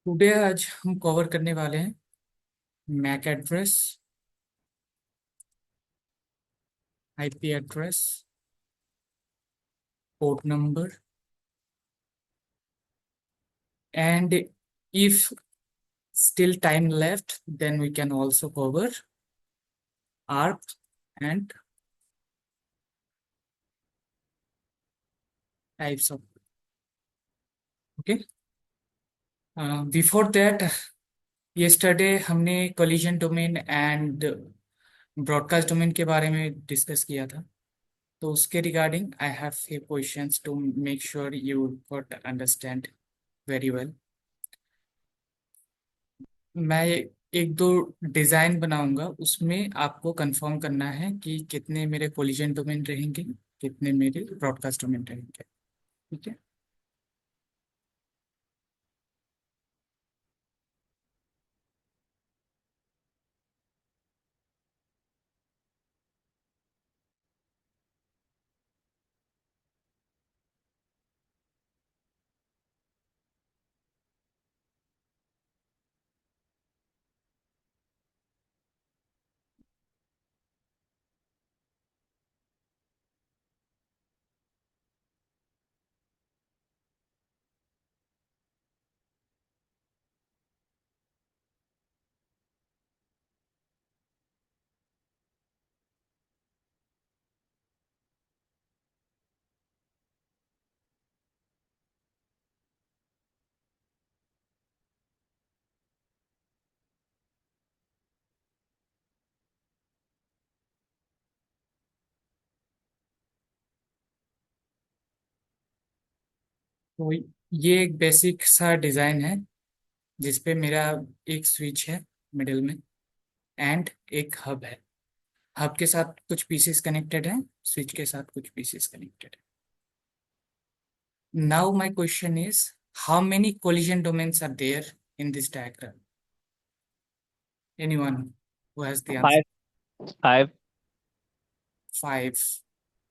Today आज हम cover करने वाले हैं MAC address, IP address, port number and if still time left then we can also cover ARP and types of. Okay, before that, yesterday हमने collision domain and broadcast domain के बारे में discuss किया था। तो उसके regarding I have few questions to make sure you got understand very well. मैं एक दो डिजाइन बनाऊंगा, उसमें आपको कंफर्म करना है कि कितने मेरे कोलिजन डोमेन रहेंगे, कितने मेरे ब्रॉडकास्ट डोमेन रहेंगे। ठीक है। तो ये एक बेसिक सा डिजाइन है जिसपे मेरा एक स्विच है मिडिल में एंड एक हब है। हब के साथ कुछ पीसेस कनेक्टेड हैं, स्विच के साथ कुछ पीसेस कनेक्टेड है। Now my question is, how many collision domains are there in this diagram? Anyone who has the answer? Five, five. 5.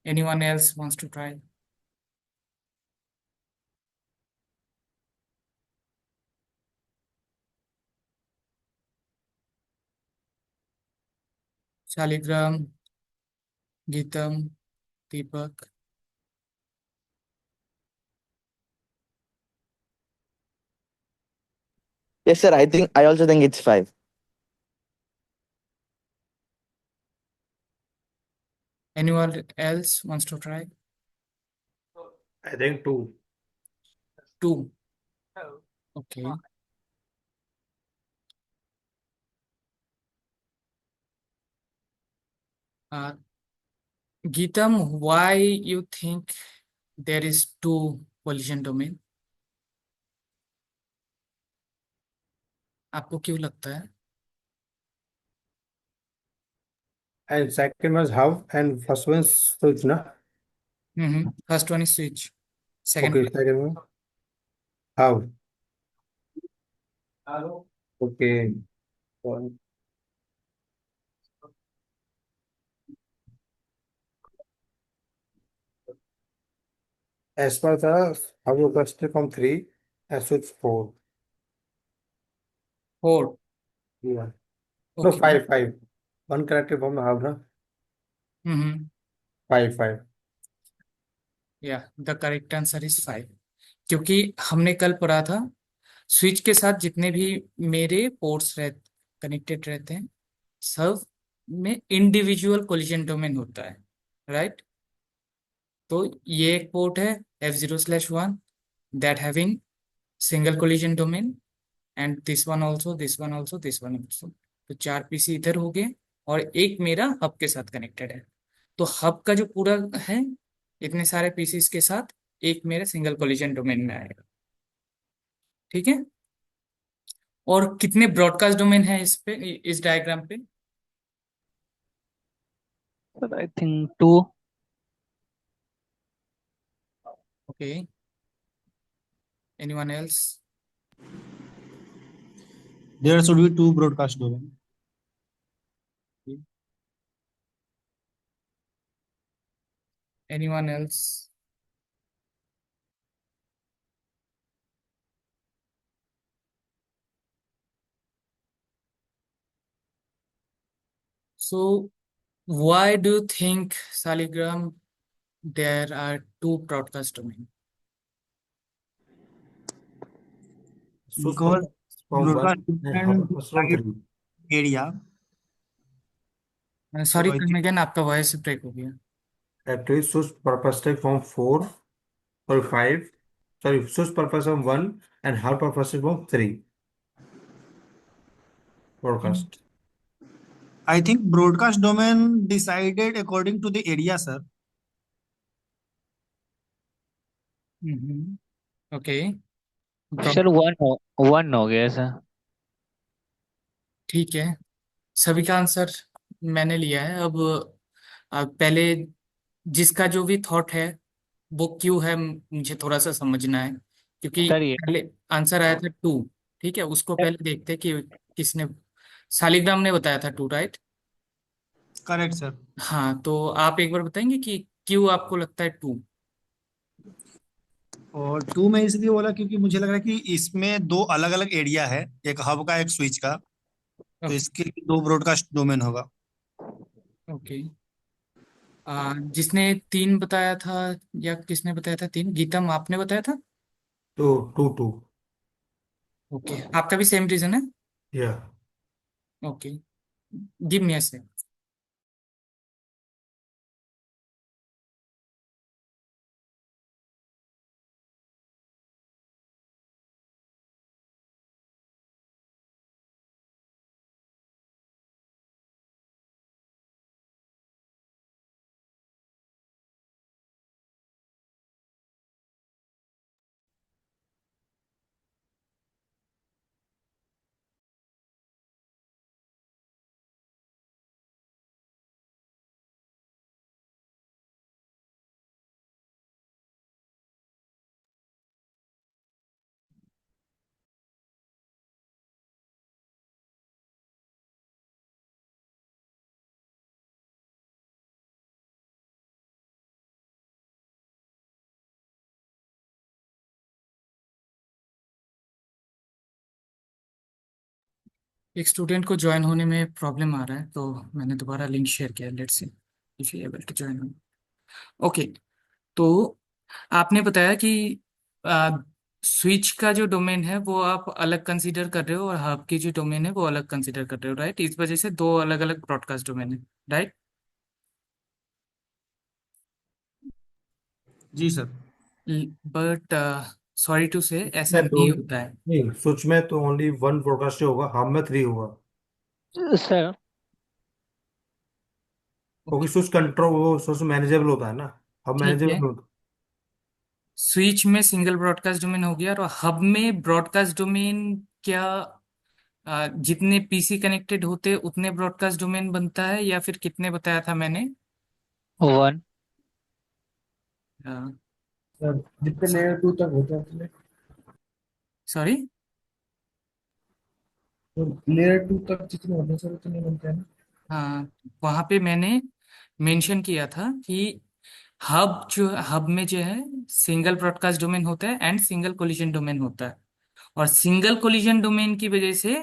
Anyone else wants to try? Shaligram, Geetam, Deepak, Yes, sir. I also think it's five. anyone else wants to try? I think two. 2. Okay. Uh, Geetam, why you think there is 2 collision domain? आपको क्यों लगता है? And second was half, and first one's switch, na? First one is switch. Second Okay, one. second one half. Okay. One. As per the how you cluster from three, as switch four. 4. Yeah. No, Okay. five. One corrected from the half, na? Mm-hmm. Five. या the correct answer is 5, क्योंकि हमने कल पढ़ा था switch के साथ जितने भी मेरे पोर्ट्स कनेक्टेड रहते हैं, सब में इंडिविजुअल कोलिजन डोमेन होता है, राइट? तो ये एक पोर्ट है F0/1 that having single collision domain and this one also, this one also, this one also. तो 4 पीसी इधर हो गए और एक मेरा हब के साथ कनेक्टेड है। तो हब का जो पूरा है, इतने सारे पीसीस के साथ एक मेरा सिंगल कोलिजन डोमेन में आएगा। ठीक है। और कितने ब्रॉडकास्ट डोमेन है इस पे, इस डायग्राम पे? But I think two. Okay, anyone else? There should be two broadcast domain. Anyone else? So why do you think, Saligram, there are two broadcast domain? Source Because purpose from broadcast 1 and hub different purpose from 3. area. So sorry, I come think again, आपका voice break हो गया. Actually, source purpose take from 4 or 5. Sorry, source purpose from 1 and hub purpose from 3. Broadcast. I think broadcast domain decided according to the area, sir. Okay. Sir one हो गया sir. ठीक है, सभी का answer मैंने लिया है. अब पहले जिसका जो भी थॉट है वो क्यों है, मुझे थोड़ा सा समझना है, क्योंकि सर ये पहले आंसर आया था टू. ठीक है, उसको सर, पहले देखते हैं कि किसने. सालिग्राम ने बताया था टू, राइट? Correct, sir. हाँ, तो आप एक बार बताएंगे कि क्यों आपको लगता है टू? और टू में इसलिए बोला क्योंकि मुझे लग रहा है कि इसमें दो अलग अलग एरिया है, एक हब का एक स्विच का, तो ओके. इसके लिए दो ब्रॉडकास्ट डोमेन होगा. ओके. जिसने तीन बताया था, या किसने बताया था तीन? गीतम, आपने बताया था. So 2 2. ओके, आपका भी सेम रीजन है. Yeah. Okay, give me a second. एक स्टूडेंट को ज्वाइन होने में प्रॉब्लम आ रहा है, तो मैंने दोबारा लिंक शेयर किया. Let's see if you able to join. Okay. तो आपने बताया कि स्विच का जो डोमेन है वो आप अलग कंसीडर कर रहे हो, और हब की जो डोमेन है वो अलग कंसीडर कर रहे हो, राइट? इस वजह से दो अलग अलग ब्रॉडकास्ट डोमेन है, राइट? जी sir. But sorry to say ऐसा मैं तो नहीं होता है. नहीं, सोच में तो ओनली 1 ब्रॉडकास्ट होगा, हब में 3 होगा. सर क्योंकि ओके. सोच कंट्रोल वो सोच मैनेजेबल होता है ना. हब ठीक मैनेजेबल है, नहीं होता. स्विच में सिंगल ब्रॉडकास्ट डोमेन हो गया, और हब में ब्रॉडकास्ट डोमेन क्या जितने पीसी कनेक्टेड होते उतने ब्रॉडकास्ट डोमेन बनता है, या फिर कितने बताया था मैंने? वन. सर जितने लेयर 2 तक होते हैं उतने, सॉरी. तो लेयर 2 तक जितने होते हैं सर उतने बनते हैं ना. हाँ, वहां पे मैंने मेंशन किया था कि हब में जो है सिंगल ब्रॉडकास्ट डोमेन होता है एंड सिंगल कोलिजन डोमेन होता है. और सिंगल कोलिजन डोमेन की वजह से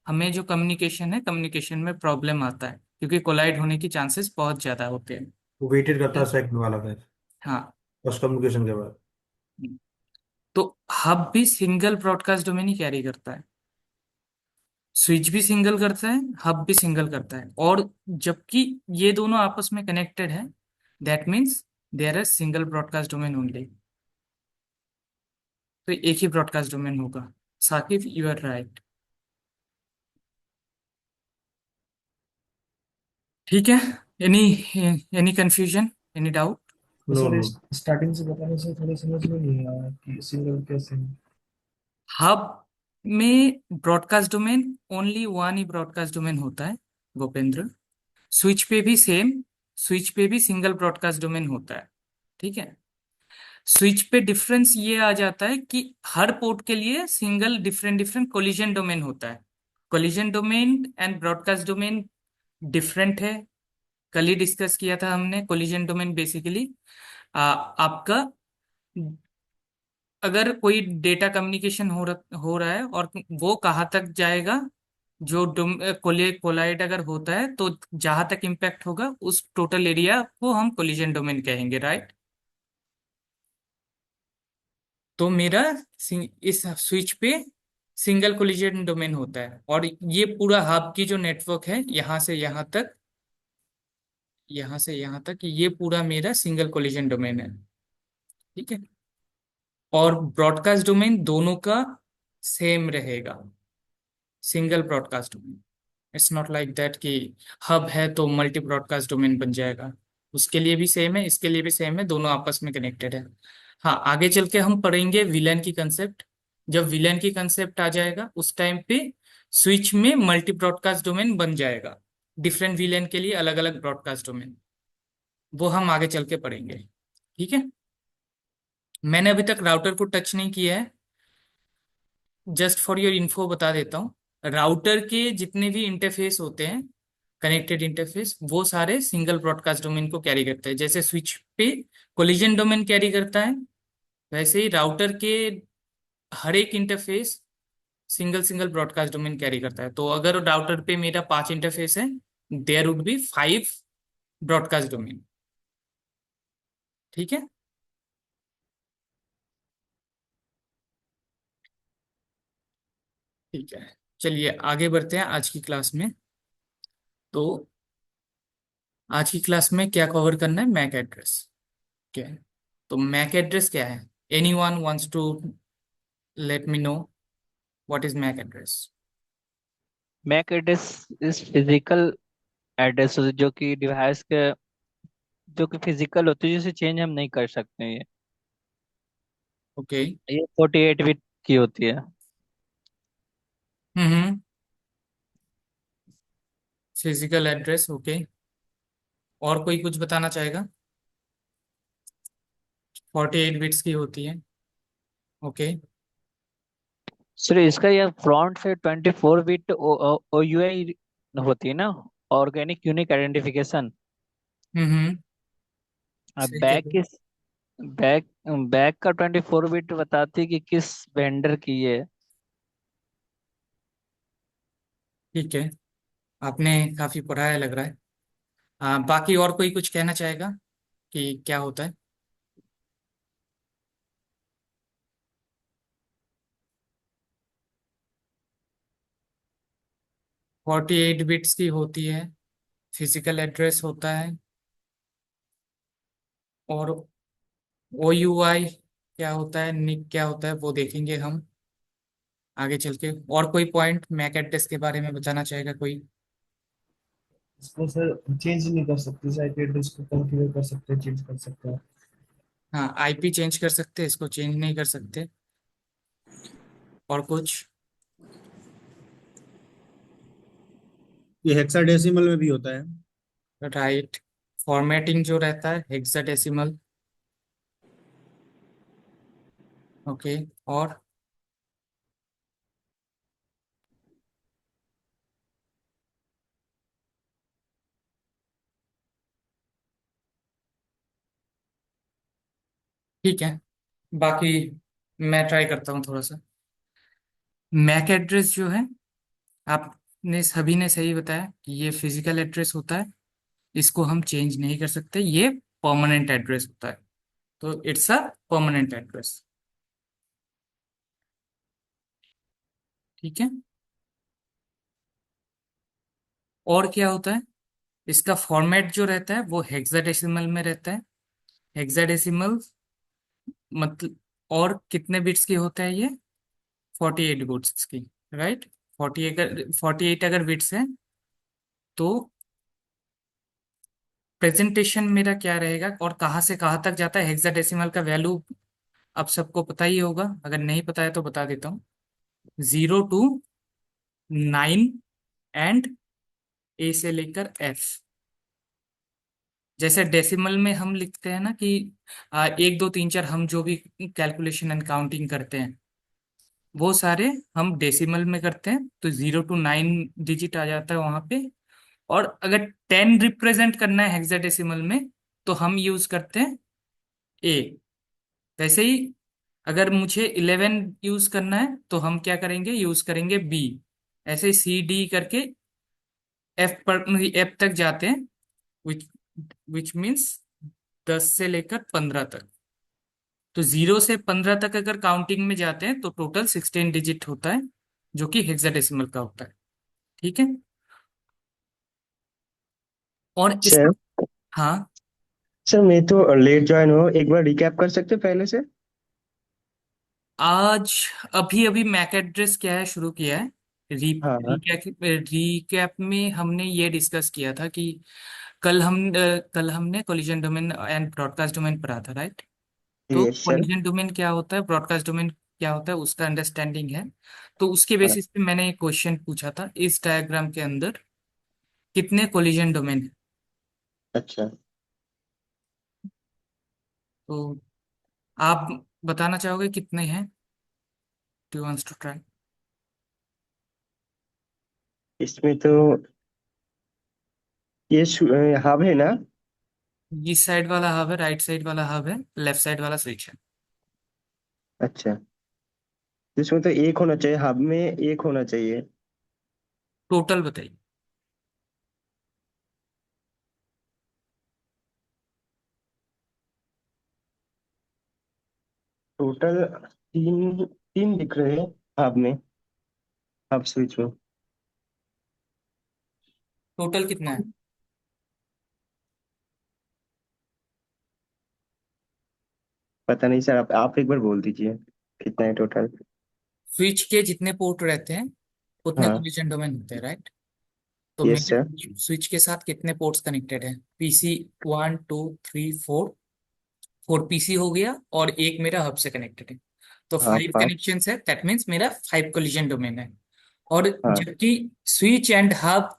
हमें जो कम्युनिकेशन है, कम्युनिकेशन में प्रॉब्लम आता है, क्योंकि कोलाइड होने की चांसेस बहुत ज्यादा होते हैं. वो वेटेड करता है सेकंड वाला फिर हाँ. फर्स्ट कम्युनिकेशन के बाद. तो हब भी सिंगल ब्रॉडकास्ट डोमेन ही कैरी करता है, स्विच भी सिंगल करता है, हब भी सिंगल करता है, और जबकि ये दोनों आपस में कनेक्टेड है, that means there are single broadcast domain only. तो एक ही ब्रॉडकास्ट डोमेन होगा. Saqib, you are right. ठीक है. Any any confusion, any doubt? तो नो सर नो. इस स्टार्टिंग से बताने से थोड़ी समझ में नहीं आया कि सिंगल कैसे है. हब में ब्रॉडकास्ट डोमेन ओनली वन ही ब्रॉडकास्ट डोमेन होता है, भूपेंद्र. स्विच पे भी सेम, स्विच पे भी सिंगल ब्रॉडकास्ट डोमेन होता है. ठीक है. स्विच पे डिफरेंस ये आ जाता है कि हर पोर्ट के लिए single different different collision domain होता है. Collision domain and broadcast domain different है. कल ही डिस्कस किया था हमने. कोलिजन डोमेन बेसिकली आपका, अगर कोई डेटा कम्युनिकेशन हो रहा है और वो कहाँ तक जाएगा, जो कोलाइड अगर होता है तो जहां तक इम्पैक्ट होगा उस टोटल एरिया को हम कोलिजन डोमेन कहेंगे, राइट। तो मेरा इस स्विच पे सिंगल कोलिजन डोमेन होता है, और ये पूरा हब की जो नेटवर्क है यहां से यहां तक ये पूरा मेरा सिंगल कोलिजन डोमेन है, ठीक है। और ब्रॉडकास्ट डोमेन दोनों का सेम रहेगा, single broadcast domain. It's not like that कि हब है तो मल्टी ब्रॉडकास्ट डोमेन बन जाएगा। उसके लिए भी सेम है, इसके लिए भी सेम है, दोनों आपस में कनेक्टेड है। हाँ, आगे चल के हम पढ़ेंगे विलेन की कंसेप्ट। जब विलेन की कंसेप्ट आ जाएगा उस टाइम पे स्विच में मल्टी ब्रॉडकास्ट डोमेन बन जाएगा, डिफरेंट विलेन के लिए अलग अलग ब्रॉडकास्ट डोमेन। वो हम आगे चल के पढ़ेंगे, ठीक है। मैंने अभी तक राउटर को टच नहीं किया है, जस्ट फॉर योर इन्फो बता देता हूँ। राउटर के जितने भी इंटरफेस होते हैं, कनेक्टेड इंटरफेस, वो सारे सिंगल ब्रॉडकास्ट डोमेन को कैरी करते हैं। जैसे स्विच पे कोलिजन डोमेन कैरी करता है, वैसे ही राउटर के हर एक interface single single broadcast domain carry करता है। तो अगर राउटर पे मेरा 5 इंटरफेस है, there would be 5 broadcast domain, ठीक है। ठीक है, चलिए आगे बढ़ते हैं आज की क्लास में। तो आज की क्लास में क्या कवर करना है? मैक एड्रेस, क्या है? तो मैक एड्रेस क्या है? Anyone wants to let me know what is MAC address? MAC address is physical address जो कि डिवाइस के जो कि फिजिकल होती है जिसे चेंज हम नहीं कर सकते हैं। ओके। ये 48 बिट की होती है। हम्म। Physical address, okay. और कोई कुछ बताना चाहेगा? 48 बिट्स की होती है, ओके। सर इसका ये फ्रंट से 24 बिट ओ यू आई होती है ना, ऑर्गेनिक यूनिक आइडेंटिफिकेशन। हम्म। अब सही कह बैक रहे हो। किस बैक बैक का 24 बिट बताती है कि किस वेंडर की है। ठीक है, आपने काफी पढ़ा है लग रहा है। बाकी और कोई कुछ कहना चाहेगा कि क्या होता है? 48 बिट्स की होती है, फिजिकल एड्रेस होता है, और ओ यू आई क्या होता है, निक क्या होता है, वो देखेंगे हम आगे चल के। और कोई पॉइंट मैक एड्रेस के बारे में बताना चाहेगा कोई? इसको सर चेंज नहीं कर सकते, साइट एड्रेस को कॉन्फ़िगर कर सकते हैं, चेंज कर सकते हैं। हाँ, आईपी चेंज कर सकते हैं, इसको चेंज नहीं कर सकते। और कुछ? ये हेक्साडेसिमल में भी होता है। राइट, फॉर्मेटिंग जो रहता है हेक्साडेसिमल, ओके। और ठीक है, बाकी मैं ट्राई करता हूँ थोड़ा सा। मैक एड्रेस जो है, आपने सभी ने सही बताया कि ये फिजिकल एड्रेस होता है, इसको हम चेंज नहीं कर सकते, ये परमानेंट एड्रेस होता है। तो इट्स अ परमानेंट एड्रेस, ठीक है। और क्या होता है? इसका फॉर्मेट जो रहता है वो हेक्साडेसिमल में रहता है। हेक्साडेसिमल मतलब, और कितने बिट्स की होता है ये? 48 बिट्स की, राइट। 48 अगर बिट्स है तो प्रेजेंटेशन मेरा क्या रहेगा और कहाँ से कहाँ तक जाता है हेक्साडेसिमल का वैल्यू? अब सबको पता ही होगा, अगर नहीं पता है तो बता देता हूँ। 0 to 9 एंड ए से लेकर एफ। जैसे डेसिमल में हम लिखते हैं ना कि 1 2 3 4, हम जो भी कैलकुलेशन एंड काउंटिंग करते हैं वो सारे हम डेसिमल में करते हैं, तो 0 to 9 डिजिट आ जाता है वहां पे। और अगर 10 रिप्रेजेंट करना है हेक्साडेसिमल में तो हम यूज करते हैं ए। वैसे ही अगर मुझे 11 यूज करना है तो हम क्या करेंगे? यूज करेंगे बी। ऐसे सी डी करके एफ तक जाते हैं, विच विच मीन्स 10 से लेकर 15 तक। तो 0 से 15 तक अगर काउंटिंग में जाते हैं तो टोटल 16 डिजिट होता है, जो कि हेक्साडेसिमल का होता है। ठीक है। और सर इसका, हाँ, सर मैं तो लेट ज्वाइन हो, एक बार रिकैप कर सकते हैं पहले से? आज अभी अभी मैक एड्रेस क्या है शुरू किया है। री हाँ हाँ। रीकैप में हमने ये डिस्कस किया था कि कल हमने collision domain and broadcast domain पढ़ा था, राइट? तो यस सर। कोलिजन डोमेन क्या होता है, ब्रॉडकास्ट डोमेन क्या होता है, उसका अंडरस्टैंडिंग है। तो उसके हाँ। बेसिस पे मैंने एक क्वेश्चन पूछा था, इस डायग्राम के अंदर कितने कोलिजन डोमेन है? अच्छा, तो आप बताना चाहोगे कितने हैं? Do wants to try? इसमें तो ये हब है ना? इस साइड वाला हब है, राइट साइड वाला हब है, लेफ्ट साइड वाला स्विच है। अच्छा, इसमें तो एक होना चाहिए, हब में एक होना चाहिए। टोटल बताइए। टोटल तीन, तीन दिख रहे हैं हब में, हब स्विच में। टोटल कितना है? पता नहीं सर, आप एक बार बोल दीजिए कितना है टोटल। स्विच के जितने पोर्ट रहते हैं उतने हाँ। कोलिजन डोमेन होते हैं, राइट? तो यस मेरे सर। स्विच के साथ कितने पोर्ट्स कनेक्टेड हैं? पीसी 1 2 3 4, 4 पीसी हो गया, और एक मेरा हब से कनेक्टेड है। तो हाँ 5। 5 कनेक्शन है, दैट मीन्स मेरा 5 कोलिजन डोमेन है। और हाँ जबकि switch and hub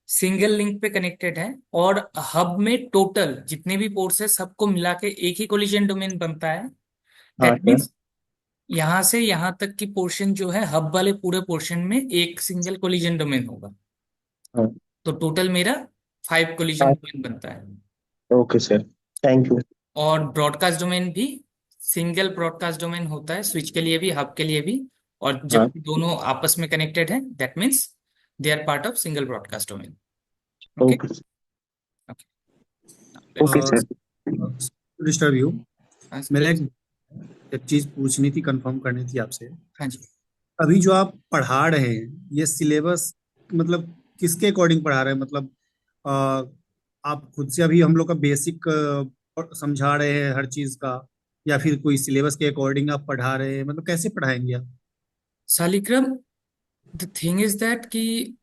single link पे कनेक्टेड है, और हब में टोटल जितने भी पोर्ट्स है सबको मिला के एक ही कोलिजन डोमेन बनता है। हाँ दैट सर। मीन्स यहां से यहां तक की पोर्शन जो है, हब वाले पूरे पोर्शन में एक सिंगल कोलिजन डोमेन होगा। हाँ। तो टोटल मेरा 5 कोलिजन हाँ। डोमेन बनता है। Okay sir, thank you. और ब्रॉडकास्ट डोमेन भी सिंगल ब्रॉडकास्ट डोमेन होता है, स्विच के लिए भी हब के लिए भी। और जब हाँ। दोनों आपस में कनेक्टेड है, that means they are part of single broadcast domain. Okay. Okay. Okay let's, sir. Disturb you. हाँ मेरा एक चीज पूछनी थी, कंफर्म करनी थी आपसे। जी। अभी जो आप पढ़ा रहे हैं ये सिलेबस मतलब किसके अकॉर्डिंग पढ़ा रहे हैं? मतलब अ, आप खुद से अभी हम लोग का बेसिक समझा रहे हैं हर चीज का, या फिर कोई सिलेबस के अकॉर्डिंग आप पढ़ा रहे हैं? मतलब कैसे पढ़ाएंगे आप? सालिक्रम, द थिंग इज दैट कि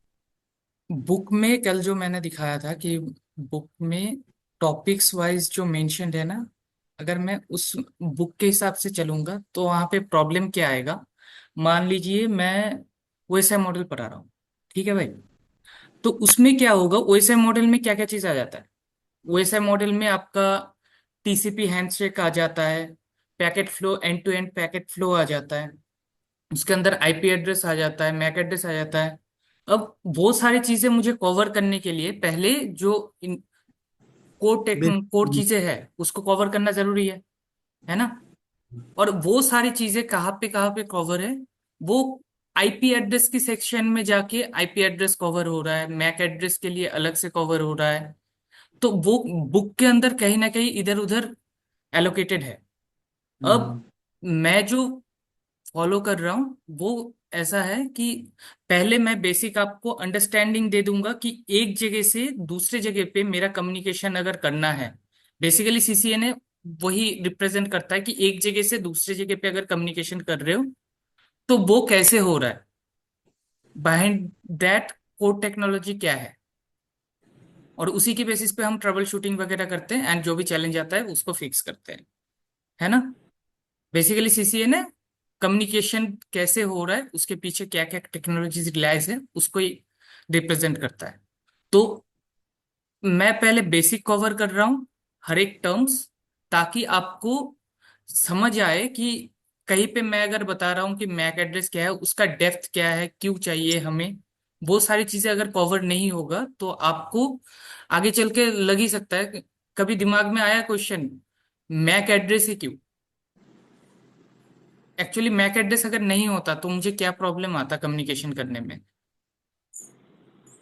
बुक में कल जो मैंने दिखाया था कि बुक में टॉपिक्स वाइज जो मेंशन्ड है ना, अगर मैं उस बुक के हिसाब से चलूंगा तो वहां पे प्रॉब्लम क्या आएगा। मान लीजिए मैं ओएसआई मॉडल पढ़ा रहा हूँ, ठीक है भाई? तो उसमें क्या होगा, ओएसआई मॉडल में क्या क्या चीज आ जाता है? ओएसआई मॉडल में आपका टीसीपी हैंडशेक आ जाता है, packet flow, end to end packet flow आ जाता है, उसके अंदर आईपी एड्रेस आ जाता है, मैक एड्रेस आ जाता है। अब वो सारी चीजें मुझे कवर करने के लिए पहले जो इन कोर बेसिक। चीजें है उसको कवर करना जरूरी है ना? और वो सारी चीजें कहाँ पे कवर है? वो आईपी एड्रेस की सेक्शन में जाके आईपी एड्रेस कवर हो रहा है, मैक एड्रेस के लिए अलग से कवर हो रहा है। तो वो बुक के अंदर कहीं ना कहीं इधर उधर एलोकेटेड है। अब हम्म, मैं जो फॉलो कर रहा हूँ वो ऐसा है कि पहले मैं बेसिक आपको अंडरस्टैंडिंग दे दूंगा कि एक जगह से दूसरे जगह पे मेरा कम्युनिकेशन अगर करना है, बेसिकली सीसीएनए वही रिप्रेजेंट करता है कि एक जगह से दूसरे जगह पे अगर कम्युनिकेशन कर रहे हो तो वो कैसे हो रहा है, बिहाइंड दैट कोड टेक्नोलॉजी क्या है। और उसी के बेसिस पे हम ट्रबल शूटिंग वगैरह करते हैं, एंड जो भी चैलेंज आता है उसको फिक्स करते हैं, है ना? बेसिकली सीसीएनए कम्युनिकेशन कैसे हो रहा है, उसके पीछे क्या क्या टेक्नोलॉजीज रिलायंस है, उसको ही रिप्रेजेंट करता है। तो मैं पहले बेसिक कवर कर रहा हूँ, हर एक टर्म्स, ताकि आपको समझ आए कि कहीं पे मैं अगर बता रहा हूँ कि मैक एड्रेस क्या है, उसका डेप्थ क्या है, क्यों चाहिए हमें, वो सारी चीजें अगर कवर नहीं होगा तो आपको आगे चल के लग ही सकता है कभी दिमाग में आया क्वेश्चन, मैक एड्रेस ही क्यों? एक्चुअली मैक एड्रेस अगर नहीं होता तो मुझे क्या प्रॉब्लम आता कम्युनिकेशन करने में?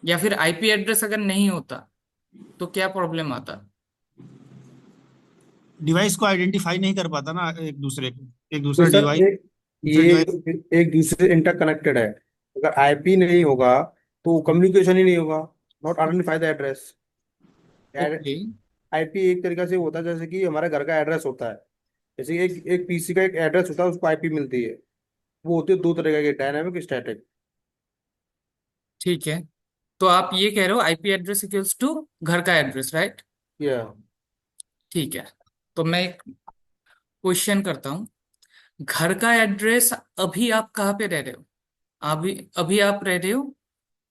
या फिर आईपी एड्रेस अगर नहीं होता तो क्या प्रॉब्लम आता? डिवाइस को आइडेंटिफाई नहीं कर पाता ना एक दूसरे को, एक तो दूसरा सर डिवाइस दूसरे ये डिवाइस। एक दूसरे से इंटरकनेक्टेड है। अगर आईपी नहीं होगा तो कम्युनिकेशन ही नहीं होगा। Not identify the address. Okay. IP एक तरीका से होता है जैसे कि हमारे घर का एड्रेस होता है। जैसे कि एक पीसी का एक एड्रेस होता है, उसको आईपी मिलती है। वो होती है दो तरह के, डायनामिक, स्टैटिक। ठीक है, तो आप ये कह रहे हो आईपी एड्रेस इक्वल्स टू घर का एड्रेस, राइट? या ठीक है, तो मैं एक क्वेश्चन करता हूँ। घर का एड्रेस, अभी आप कहाँ पे रह रहे हो? अभी अभी आप रह रहे हो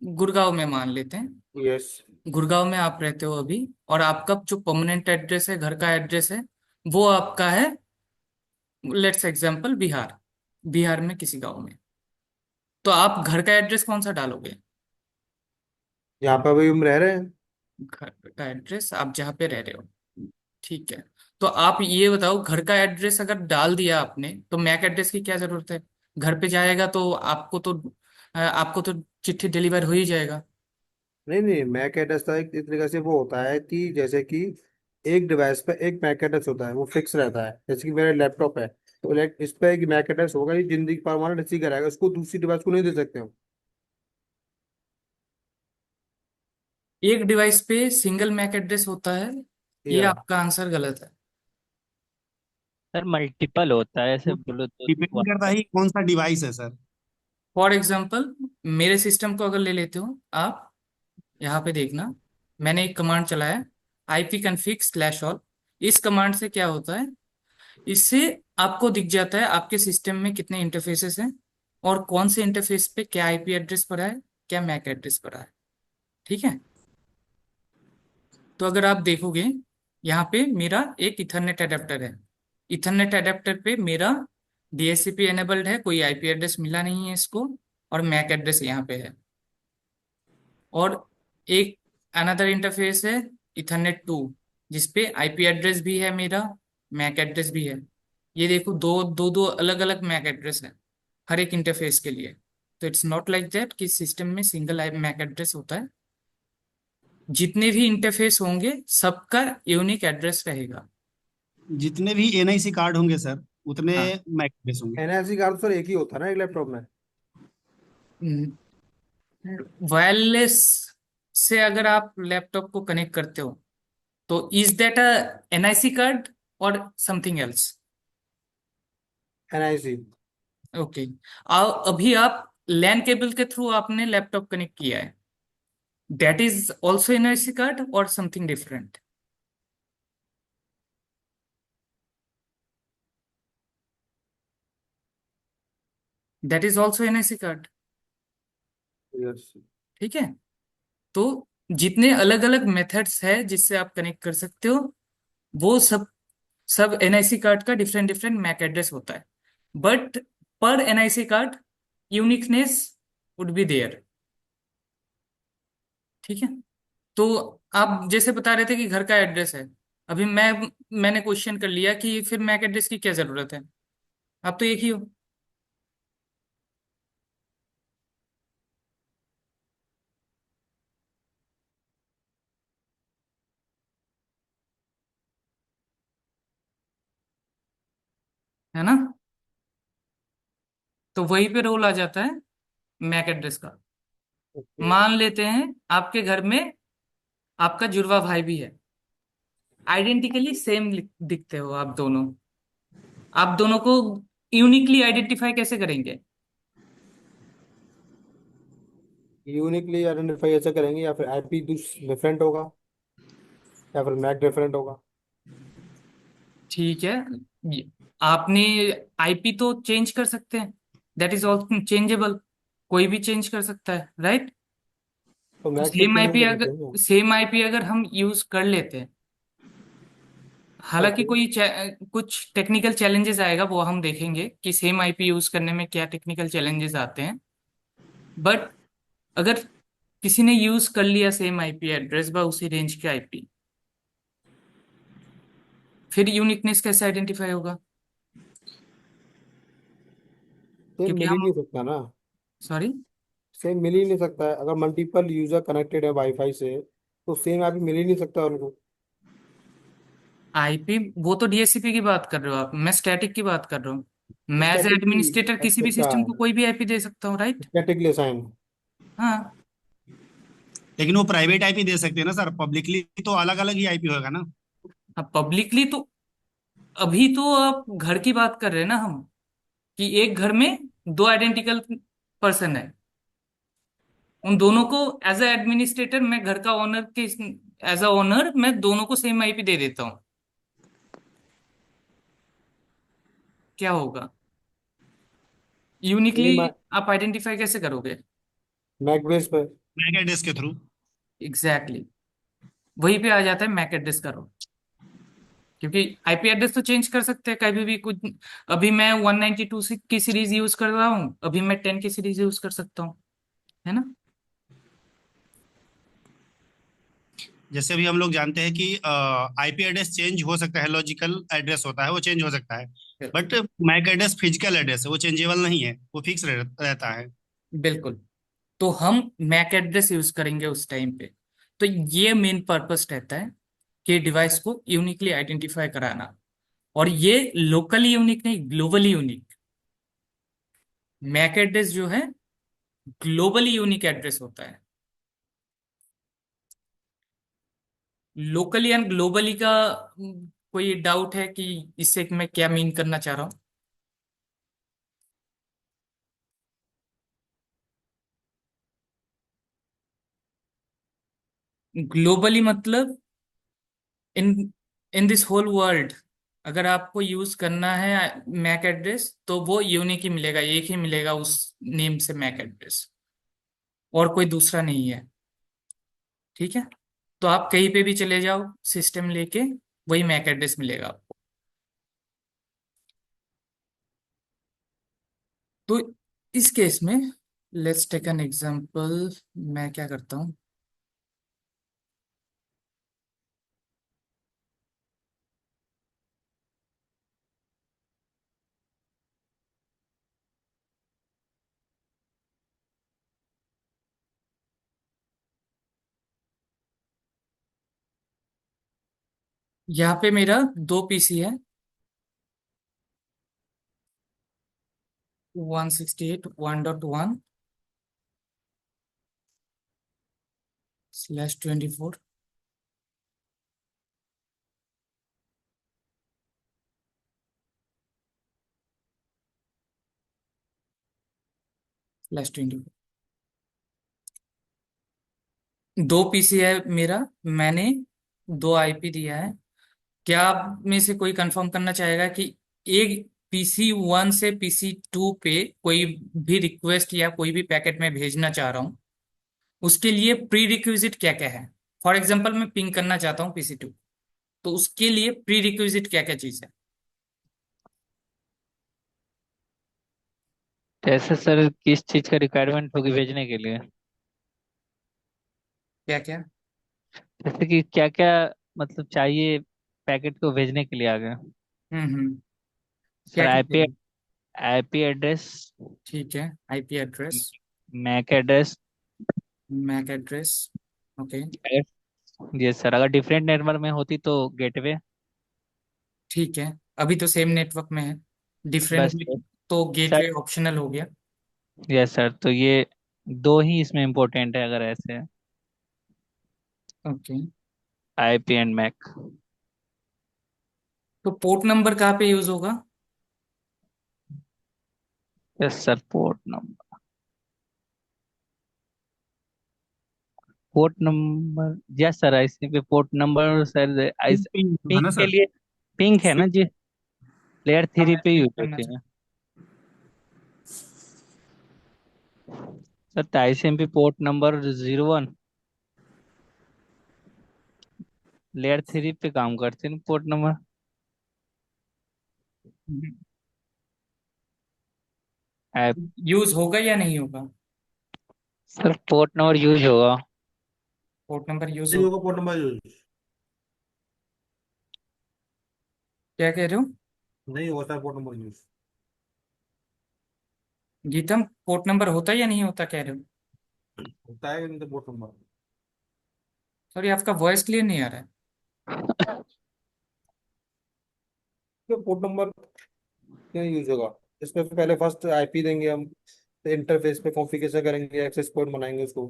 गुड़गांव में, मान लेते हैं। यस। गुड़गांव में आप रहते हो अभी, और आपका जो परमानेंट एड्रेस है, घर का एड्रेस है, वो आपका है, लेट्स एग्जांपल, बिहार। बिहार में किसी गांव में। तो आप घर का एड्रेस कौन सा डालोगे? यहाँ पर अभी हम रह रहे हैं। घर का एड्रेस आप जहाँ पे रह रहे हो, ठीक है। तो आप ये बताओ, घर का एड्रेस अगर डाल दिया आपने तो मैक एड्रेस की क्या जरूरत है? घर पे जाएगा तो आपको तो चिट्ठी डिलीवर हो ही जाएगा। नहीं नहीं, मैक एड्रेस का एक तरीके से वो होता है कि जैसे कि एक डिवाइस पे एक मैक एड्रेस होता है, वो फिक्स रहता है। जैसे कि मेरा लैपटॉप है तो इस पे एक मैक एड्रेस होगा, ये जिंदगी परमानेंट इसी का रहेगा, उसको दूसरी डिवाइस को नहीं दे सकते हम। एक डिवाइस पे सिंगल मैक एड्रेस होता है? ये या आपका आंसर गलत है। सर मल्टीपल होता है, ऐसे ब्लूटूथ डिपेंड करता है कि कौन सा डिवाइस है सर। फॉर एग्जाम्पल, मेरे सिस्टम को अगर ले लेते हो आप, यहाँ पे देखना, मैंने एक कमांड चलाया, ipconfig/all। इस कमांड से क्या होता है, इससे आपको दिख जाता है आपके सिस्टम में कितने इंटरफेसेस हैं, और कौन से इंटरफेस पे क्या आईपी एड्रेस पड़ा है, क्या मैक एड्रेस पड़ा है। ठीक है, तो अगर आप देखोगे, यहाँ पे मेरा एक इथरनेट अडेप्टर है। इथरनेट अडेप्टर पे मेरा डीएचसीपी एनेबल्ड है, कोई आईपी एड्रेस मिला नहीं है इसको, और मैक एड्रेस यहाँ पे है। और एक अनदर इंटरफेस है, इथरनेट 2, जिसपे आईपी एड्रेस भी है मेरा, मैक एड्रेस भी है। ये देखो, दो दो दो अलग अलग मैक एड्रेस है हर एक इंटरफेस के लिए। तो इट्स नॉट लाइक दैट कि सिस्टम में सिंगल मैक एड्रेस होता है। जितने भी इंटरफेस होंगे सबका यूनिक एड्रेस रहेगा। जितने भी एनआईसी कार्ड होंगे सर, उतने हाँ। मैक बेस होंगे। एनएससी कार्ड तो सर एक ही होता है ना एक लैपटॉप में। वायरलेस से अगर आप लैपटॉप को कनेक्ट करते हो, तो is that a NIC card और समथिंग एल्स? एनआईसी। ओके। अभी आप लैन केबल के थ्रू आपने लैपटॉप कनेक्ट किया है, that is also NIC card और something different? That is also NIC card. Yes. ठीक है, तो जितने अलग अलग मेथड्स है जिससे आप कनेक्ट कर सकते हो, वो सब सब एनआईसी कार्ड का डिफरेंट डिफरेंट मैक एड्रेस होता है। बट पर NIC card uniqueness would be there. ठीक है, तो आप जैसे बता रहे थे कि घर का एड्रेस है, अभी मैंने क्वेश्चन कर लिया कि फिर मैक एड्रेस की क्या जरूरत है? आप तो एक ही हो। है ना? तो वहीं पे रोल आ जाता है मैक एड्रेस का। ओके। मान लेते हैं आपके घर में आपका जुड़वा भाई भी है, आइडेंटिकली सेम दिखते हो आप दोनों। आप दोनों को यूनिकली आइडेंटिफाई कैसे करेंगे? यूनिकली आइडेंटिफाई ऐसे करेंगे, या फिर आईपी डिफरेंट होगा, या फिर मैक डिफरेंट होगा। ठीक है, ये- आपने आईपी तो चेंज कर सकते हैं, दैट इज ऑल्सो चेंजेबल, कोई भी चेंज कर सकता है, राइट? तो तो मैक तो चेंज नहीं कर सकते ना। सेम आईपी अगर हम यूज कर लेते हैं, हालांकि ओके। कुछ टेक्निकल चैलेंजेस आएगा, वो हम देखेंगे कि सेम आईपी यूज करने में क्या टेक्निकल चैलेंजेस आते हैं। बट अगर किसी ने यूज कर लिया सेम आईपी एड्रेस बा उसी रेंज के आईपी, फिर यूनिकनेस कैसे आइडेंटिफाई होगा? तो क्योंकि मिल ही हम, नहीं सकता ना। सॉरी, सेम मिल ही नहीं सकता है। अगर मल्टीपल यूजर कनेक्टेड है वाईफाई से तो सेम आईपी मिल ही नहीं सकता उनको। आईपी, वो तो डीएचसीपी की बात कर रहे हो आप, मैं स्टैटिक की बात कर रहा हूँ। मैं एज स्टैटिकली, एडमिनिस्ट्रेटर किसी अच्छा भी अच्छा, सिस्टम को कोई भी आईपी दे सकता हूँ, राइट? Statically assign. हाँ। लेकिन वो प्राइवेट आईपी दे सकते हैं ना सर, पब्लिकली तो अलग अलग ही आईपी होगा ना। अब पब्लिकली तो, अभी तो आप घर की बात कर रहे हैं ना हम, कि एक घर में दो आइडेंटिकल पर्सन है, उन दोनों को एज ए एडमिनिस्ट्रेटर, मैं घर का ओनर के एज अ ओनर मैं दोनों को सेम आईपी दे देता हूँ, क्या होगा? यूनिकली सेम आप आइडेंटिफाई कैसे करोगे? मैक बेस पे। मैक एड्रेस के थ्रू। Exactly exactly. वहीं पे आ जाता है मैक एड्रेस का रोल, क्योंकि आईपी एड्रेस तो चेंज कर सकते हैं कभी भी कुछ। अभी मैं 192 की सीरीज यूज कर रहा हूँ, अभी मैं 10 की सीरीज यूज कर सकता हूँ, है ना? जैसे अभी हम लोग जानते हैं कि आईपी एड्रेस चेंज हो सकता है, लॉजिकल एड्रेस होता है वो चेंज हो सकता है, but MAC address physical address है, वो चेंजेबल नहीं है, वो फिक्स रहता है। बिल्कुल। तो हम मैक एड्रेस यूज करेंगे उस टाइम पे। तो ये मेन पर्पस रहता है कि डिवाइस को यूनिकली आइडेंटिफाई कराना, और ये लोकली यूनिक नहीं, ग्लोबली यूनिक। मैक एड्रेस जो है ग्लोबली यूनिक एड्रेस होता है। लोकली एंड ग्लोबली का कोई डाउट है कि इससे मैं क्या मीन करना चाह रहा हूँ? ग्लोबली मतलब इन इन दिस होल वर्ल्ड, अगर आपको यूज करना है मैक एड्रेस तो वो यूनिक ही मिलेगा, एक ही मिलेगा उस नेम से मैक एड्रेस, और कोई दूसरा नहीं है। ठीक है? तो आप कहीं पे भी चले जाओ सिस्टम लेके, वही मैक एड्रेस मिलेगा आपको। तो इस केस में लेट्स टेक एन एग्जांपल। मैं क्या करता हूँ, यहाँ पे मेरा दो पीसी है, 168.1.1/24/24 दो पीसी है मेरा, मैंने दो आईपी दिया है। क्या आप में से कोई कंफर्म करना चाहेगा कि एक पीसी वन से पीसी टू पे कोई भी रिक्वेस्ट या कोई भी पैकेट मैं भेजना चाह रहा हूँ, उसके लिए प्री रिक्विजिट क्या क्या है? फॉर एग्जाम्पल मैं पिंग करना चाहता हूँ पीसी टू, तो उसके लिए प्री रिक्विजिट क्या क्या चीज है? जैसे सर किस चीज का रिक्वायरमेंट होगी भेजने के लिए? क्या क्या? जैसे कि क्या क्या मतलब चाहिए पैकेट को भेजने के लिए आगे? क्या सर क्या आईपी चाहिए? आईपी एड्रेस, ठीक है, IP address, MAC address. MAC address, okay. ये सर अगर डिफरेंट नेटवर्क में होती तो गेटवे। ठीक है, अभी तो सेम नेटवर्क में है, डिफरेंट बस में तो सर, गेटवे ऑप्शनल हो गया। यस सर, तो ये दो ही इसमें इम्पोर्टेंट है अगर ऐसे है, ओके। IP and MAC. तो पोर्ट नंबर कहाँ पे यूज होगा? Yes sir, port number yes sir, ऐसे पे पोर्ट नंबर सर है पिंक ना के सर। लिए। पिंक है ना जी, लेयर हाँ, थ्री मैं पे पिंग यूज करना होती चाहता है सर। तो ICMP port number 01 layer three पे काम करते हैं पोर्ट नंबर। हूँ। ऐप यूज होगा या नहीं होगा? सर पोर्ट नंबर यूज होगा। पोर्ट नंबर यूज नहीं हो, होगा पोर्ट नंबर यूज, क्या कह रहे हो नहीं होता है port number use. GITAM? Port number होता या नहीं होता कह रहे हो? होता है नहीं तो पोर्ट नंबर। सॉरी, आपका वॉइस क्लियर नहीं आ रहा है। तो पोर्ट नंबर क्या यूज होगा? इसमें तो पहले फर्स्ट आईपी देंगे हम, इंटरफेस पे कॉन्फ़िगरेशन करेंगे, एक्सेस पॉइंट बनाएंगे उसको।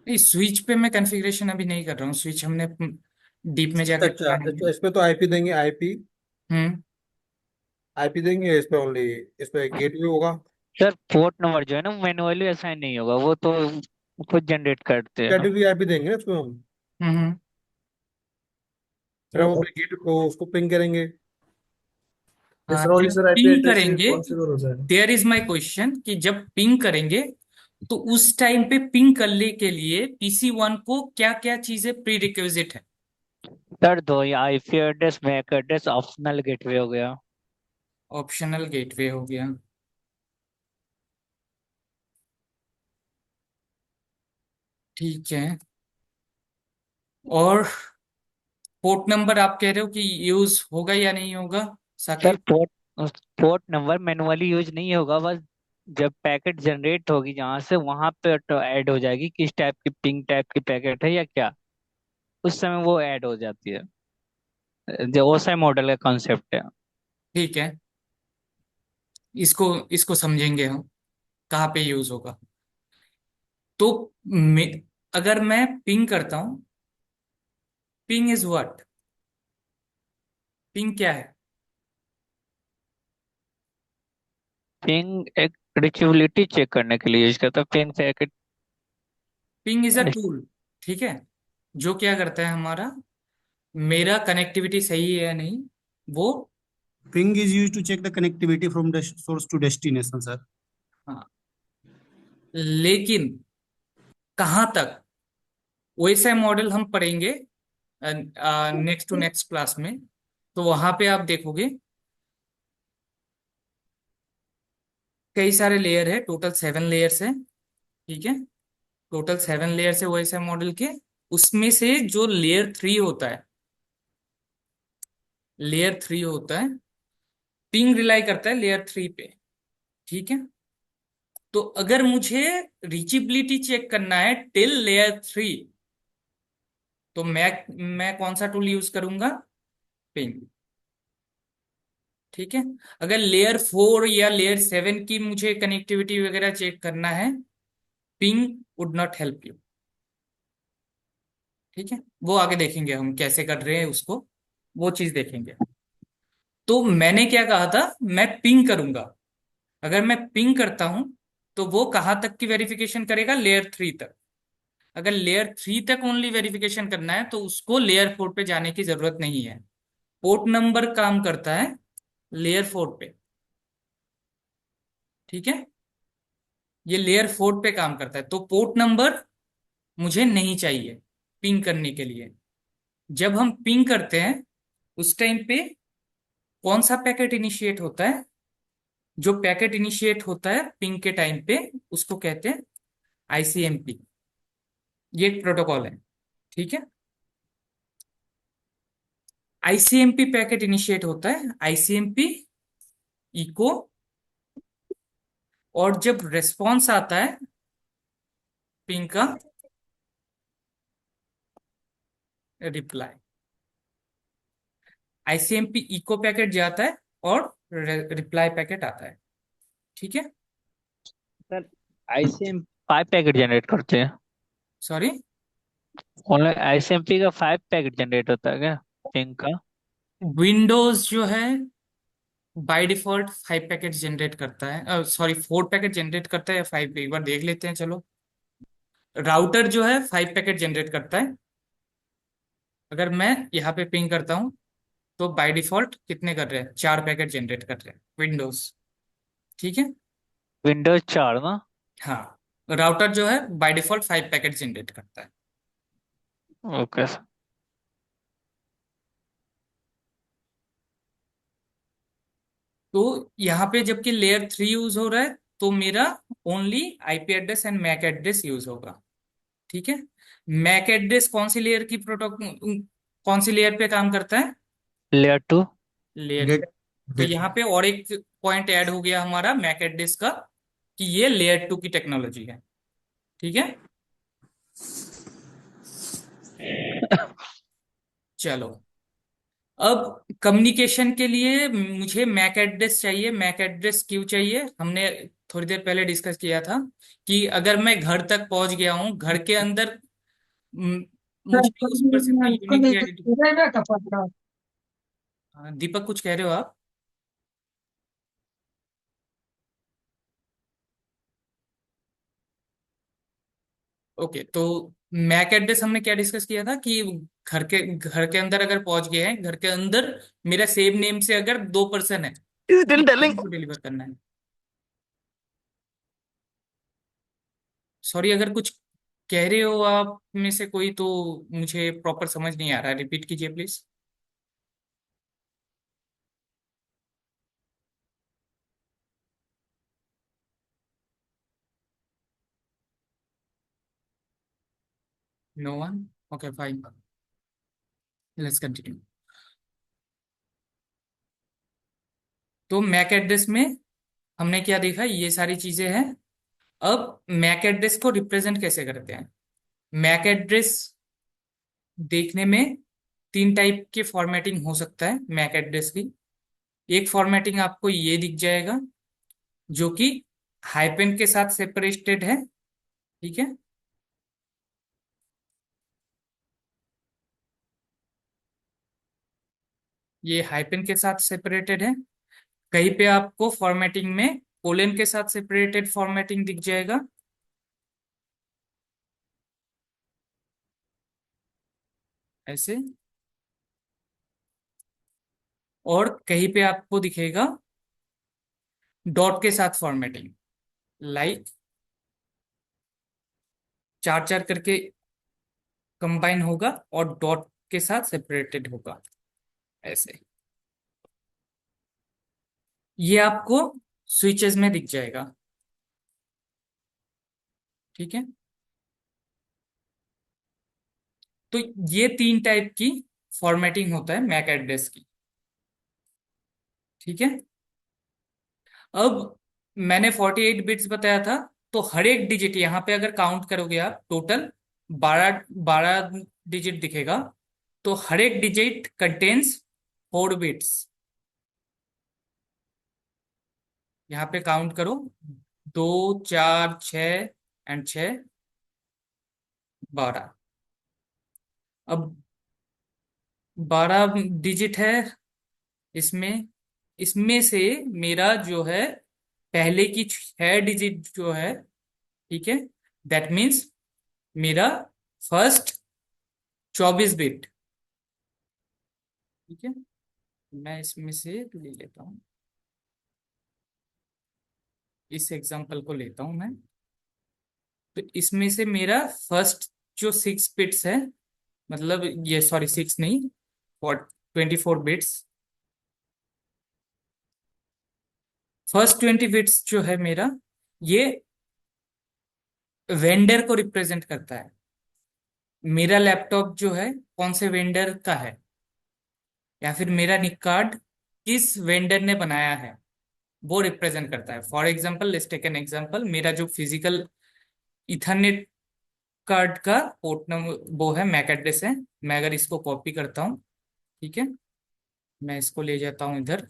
नहीं, स्विच पे मैं कॉन्फ़िगरेशन अभी नहीं कर रहा हूँ, स्विच हमने डीप में जाकर अच्छा, किया नहीं है। इसमें तो आईपी देंगे, आईपी हम्म। आईपी देंगे इस पे ओनली। इस पे गेटवे होगा। सर पोर्ट नंबर जो है ना मैन्युअली असाइन नहीं होगा, वो तो खुद जनरेट करते हैं। कैटेगरी आईपी देंगे ना इसमें हम। हम्म। फिर हम अपने गेट को उसको पिंग करेंगे। ये हाँ, सर ओनली जब सर आईपी पिंग एड्रेस से करेंगे, कॉन्फ़िगर हो जाएगा। देयर इज माय क्वेश्चन कि जब पिंग करेंगे तो उस टाइम पे पिंग करने के लिए PC1 को क्या क्या चीजें प्री रिक्विजिट है? सर दो, या IP address, MAC address, optional gateway हो गया। ऑप्शनल गेटवे हो गया। ठीक है। और पोर्ट नंबर आप कह रहे हो कि यूज होगा या नहीं होगा, sir Saqib? Port number manually use नहीं होगा, बस जब पैकेट जनरेट होगी जहां से, वहां पे तो ऐड हो जाएगी किस टाइप की पिंग टाइप की पैकेट है या क्या, उस समय वो ऐड हो जाती है। जो ओसाई मॉडल का कॉन्सेप्ट है। ठीक है, इसको इसको समझेंगे हम, कहाँ पे यूज होगा। तो अगर मैं पिंग करता हूं, पिंग इज व्हाट? पिंग क्या है? पिंग एक रिचेबिलिटी चेक करने के लिए यूज करता है, ping packet. Ping is a tool, ठीक है, जो क्या करता है हमारा, मेरा कनेक्टिविटी सही है या नहीं, वो। Ping is used to check the connectivity from the source to destination, sir. हाँ, लेकिन कहाँ तक, वैसा मॉडल हम पढ़ेंगे नेक्स्ट टू नेक्स्ट क्लास में। तो वहां पे आप देखोगे कई सारे लेयर है, टोटल 7 लेयर्स है। ठीक है, टोटल 7 लेयर्स है वैसा मॉडल के। उसमें से जो लेयर 3 होता है, लेयर 3 होता है, पिंग रिलाई करता है लेयर 3 पे। ठीक है, तो अगर मुझे रीचेबिलिटी चेक करना है टिल लेयर 3, तो मैं कौन सा टूल यूज करूंगा? पिंग। ठीक है, अगर लेयर 4 या लेयर 7 की मुझे कनेक्टिविटी वगैरह चेक करना है, ping would not help you. ठीक है, वो आगे देखेंगे हम कैसे कर रहे हैं उसको, वो चीज देखेंगे। तो मैंने क्या कहा था, मैं पिंग करूंगा। अगर मैं पिंग करता हूं तो वो कहां तक की वेरिफिकेशन करेगा? लेयर 3 तक। अगर लेयर 3 तक ओनली वेरिफिकेशन करना है तो उसको लेयर 4 पे जाने की जरूरत नहीं है। पोर्ट नंबर काम करता है लेयर 4 पे। ठीक है, ये लेयर 4 पे काम करता है, तो पोर्ट नंबर मुझे नहीं चाहिए पिंग करने के लिए। जब हम पिंग करते हैं उस टाइम पे कौन सा पैकेट इनिशिएट होता है? जो पैकेट इनिशिएट होता है पिंग के टाइम पे उसको कहते हैं ICMP। ये एक प्रोटोकॉल है। ठीक है, ICMP पैकेट इनिशिएट होता है, ICMP इको, और जब रिस्पॉन्स आता है पिंग का, रिप्लाई। ICMP इको पैकेट जाता है और रिप्लाई पैकेट आता है। ठीक है। सर आईसीएम 5 पैकेट जनरेट करते हैं। सॉरी, ऑनलाइन आईसीएमपी का 5 पैकेट जनरेट होता है क्या पिंग का? विंडोज जो है बाय डिफॉल्ट 5 पैकेट जनरेट करता है, सॉरी 4 पैकेट जनरेट करता है या 5, एक बार देख लेते हैं चलो। राउटर जो है 5 पैकेट जनरेट करता है। अगर मैं यहाँ पे पिंग करता हूँ तो बाय डिफॉल्ट कितने कर रहे हैं? 4 पैकेट जनरेट कर रहे हैं विंडोज। ठीक है, विंडोज 4 ना? हाँ, राउटर जो है बाय डिफॉल्ट 5 पैकेट जनरेट करता है। ओके। तो यहाँ पे जबकि लेयर 3 यूज हो रहा है तो मेरा only IP address and MAC address use होगा। ठीक है, मैक एड्रेस कौन सी लेयर की कौन सी लेयर पे काम करता है? लेयर 2। लेयर। Get तो get यहाँ पे और एक पॉइंट ऐड हो गया हमारा मैक एड्रेस का, कि ये लेयर 2 की टेक्नोलॉजी है। ठीक है, चलो। अब कम्युनिकेशन के लिए मुझे मैक एड्रेस चाहिए। मैक एड्रेस क्यों चाहिए, हमने थोड़ी देर पहले डिस्कस किया था कि अगर मैं घर तक पहुंच गया हूं, घर के अंदर मुझे उस पर से कोई यूनिक आइडेंटिटी। दीपक कुछ कह रहे हो आप? ओके, तो मैक एड्रेस हमने क्या डिस्कस किया था कि घर के अंदर अगर पहुंच गए हैं, घर के अंदर मेरा सेम नेम से अगर 2 पर्सन है, Is it in telling? को डिलीवर करना है। सॉरी, अगर कुछ कह रहे हो आप में से कोई, तो मुझे प्रॉपर समझ नहीं आ रहा है, रिपीट कीजिए please. No one, okay fine, let's continue. तो मैक एड्रेस में हमने क्या देखा, ये सारी चीजें हैं। अब मैक एड्रेस को रिप्रेजेंट कैसे करते हैं? मैक एड्रेस देखने में 3 टाइप की फॉर्मेटिंग हो सकता है मैक एड्रेस की। एक फॉर्मेटिंग आपको ये दिख जाएगा, जो कि हाइपेन के साथ सेपरेटेड है, ठीक है। ये हाइपेन के साथ सेपरेटेड है। कहीं पे आपको फॉर्मेटिंग में कोलन के साथ सेपरेटेड फॉर्मेटिंग दिख जाएगा, ऐसे। और कहीं पे आपको दिखेगा डॉट के साथ फॉर्मेटिंग, लाइक चार चार करके कंबाइन होगा और डॉट के साथ सेपरेटेड होगा, ऐसे। ये आपको स्विचेस में दिख जाएगा, ठीक है। तो ये 3 टाइप की फॉर्मेटिंग होता है मैक एड्रेस की, ठीक है। अब मैंने 48 बिट्स बताया था, तो हर एक डिजिट यहाँ पे अगर काउंट करोगे आप, टोटल 12 12 डिजिट दिखेगा। तो हर एक डिजिट कंटेन्स 4 बिट्स। यहाँ पे काउंट करो, 2 4 6 एंड 6, 12। अब 12 डिजिट है इसमें। इसमें से मेरा जो है पहले की 6 डिजिट जो है, ठीक है, दैट मीन्स मेरा फर्स्ट 24 बिट, ठीक है। मैं इसमें से ले लेता हूँ, इस एग्जांपल को लेता हूँ मैं। तो इसमें से मेरा फर्स्ट जो 6 बिट्स है, मतलब ये, सॉरी 6 नहीं, फॉर 24 बिट्स, फर्स्ट 20 बिट्स जो है मेरा, ये वेंडर को रिप्रेजेंट करता है। मेरा लैपटॉप जो है कौन से वेंडर का है, या फिर मेरा निक कार्ड किस वेंडर ने बनाया है, वो रिप्रेजेंट करता है। For example, let's take an example, मेरा जो फिजिकल इथरनेट कार्ड का पोर्ट नंबर, वो है मैक एड्रेस है। मैं अगर इसको कॉपी करता हूँ, ठीक है, मैं इसको ले जाता हूँ इधर,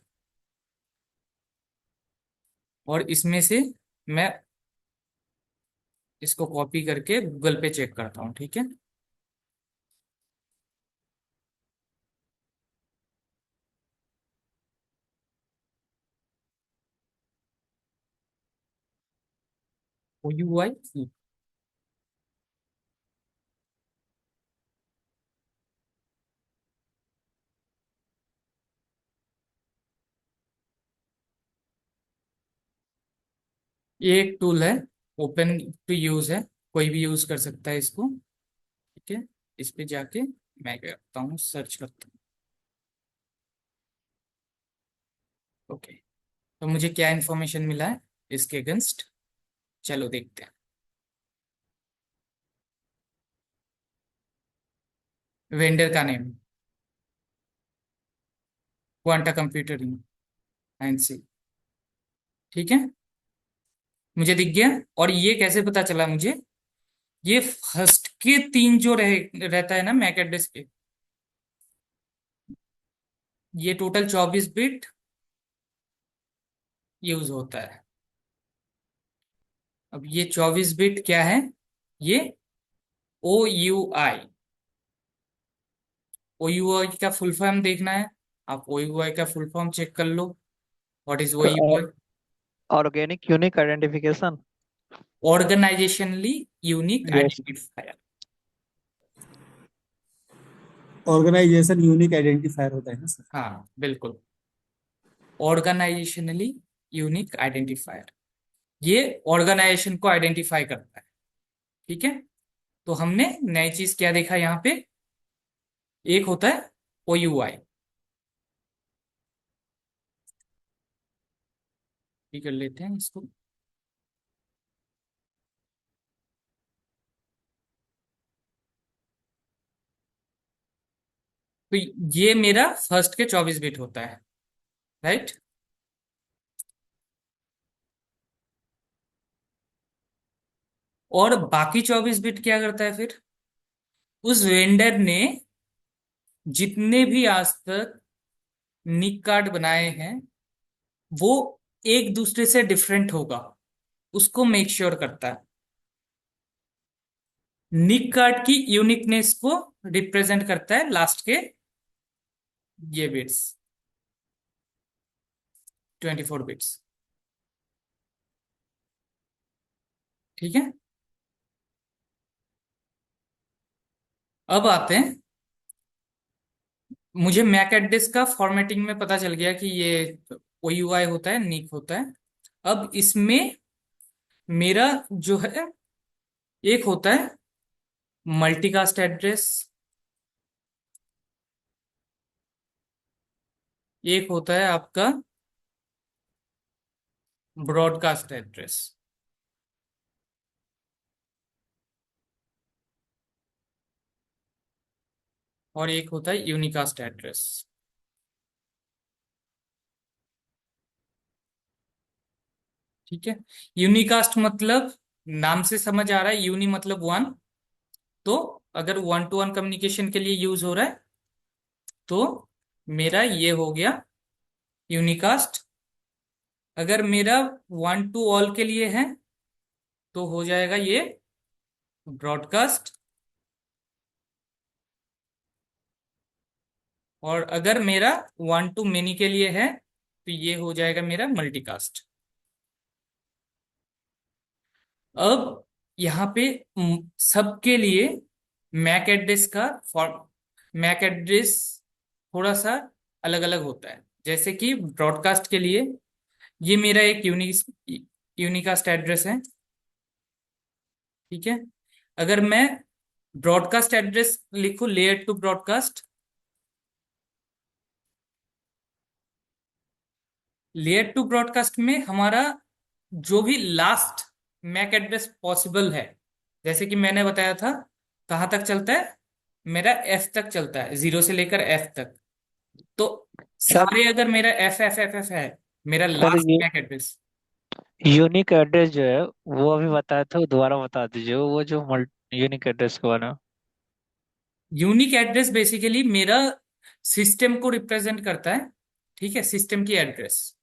और इसमें से मैं इसको कॉपी करके गूगल पे चेक करता हूँ, ठीक है। ओ यू आई, ये एक टूल है, ओपन टू यूज है, कोई भी यूज कर सकता है इसको, ठीक है। इस पे जाके मैं करता हूँ, सर्च करता हूँ, ओके। तो मुझे क्या इंफॉर्मेशन मिला है इसके अगेंस्ट, चलो देखते हैं। वेंडर का नेम क्वांटा कंप्यूटरिंग एनसी, ठीक है, मुझे दिख गया। और ये कैसे पता चला मुझे, ये फर्स्ट के तीन जो रहता है ना मैक एड्रेस के, ये टोटल 24 बिट यूज होता है। अब ये 24 बिट क्या है, ये OUI। OUI का फुल फॉर्म देखना है, आप OUI का फुल फॉर्म चेक कर लो। What is OUI? Organic unique identification. Organizationally unique yes. Identifier. Organization unique identifier होता है ना सर? हाँ बिल्कुल, ऑर्गेनाइजेशनली यूनिक आइडेंटिफायर, ये ऑर्गेनाइजेशन को आइडेंटिफाई करता है। ठीक है, तो हमने नई चीज क्या देखा यहाँ पे, एक होता है OUI। ठीक कर लेते हैं इसको। तो ये मेरा फर्स्ट के 24 बिट होता है, राइट। और बाकी 24 बिट क्या करता है फिर, उस वेंडर ने जितने भी आज तक निक कार्ड बनाए हैं वो एक दूसरे से डिफरेंट होगा, उसको मेक श्योर करता है। निक कार्ड की यूनिकनेस को रिप्रेजेंट करता है लास्ट के ये बिट्स, 24 बिट्स। ठीक है, अब आते हैं, मुझे मैक एड्रेस का फॉर्मेटिंग में पता चल गया कि ये OUI होता है, निक होता है। अब इसमें मेरा जो है, एक होता है मल्टीकास्ट एड्रेस, एक होता है आपका ब्रॉडकास्ट एड्रेस, और एक होता है यूनिकास्ट एड्रेस। ठीक है, यूनिकास्ट मतलब नाम से समझ आ रहा है, यूनी मतलब वन। तो अगर 1 to 1 कम्युनिकेशन के लिए यूज हो रहा है तो मेरा ये हो गया यूनिकास्ट। अगर मेरा 1 to all के लिए है तो हो जाएगा ये ब्रॉडकास्ट। और अगर मेरा 1 to many के लिए है तो ये हो जाएगा मेरा मल्टीकास्ट। अब यहाँ पे सबके लिए मैक एड्रेस का फॉर्म, मैक एड्रेस थोड़ा सा अलग अलग होता है। जैसे कि ब्रॉडकास्ट के लिए ये मेरा एक यूनिकास्ट एड्रेस है। ठीक है, अगर मैं ब्रॉडकास्ट एड्रेस लिखूं layer two broadcast, layer two broadcast में हमारा जो भी लास्ट मैक एड्रेस पॉसिबल है, जैसे कि मैंने बताया था कहाँ तक चलता है, मेरा F तक चलता है, 0 से लेकर F तक। तो सर सारे अगर मेरा FFFF है, मेरा सर लास्ट ये मैक एड्रेस। यूनिक एड्रेस जो है वो अभी बताया था, वो दोबारा बता दीजिए, वो जो यूनिक एड्रेस के बारे में। यूनिक एड्रेस बेसिकली मेरा सिस्टम को रिप्रेजेंट करता है। ठीक है, सिस्टम की एड्रेस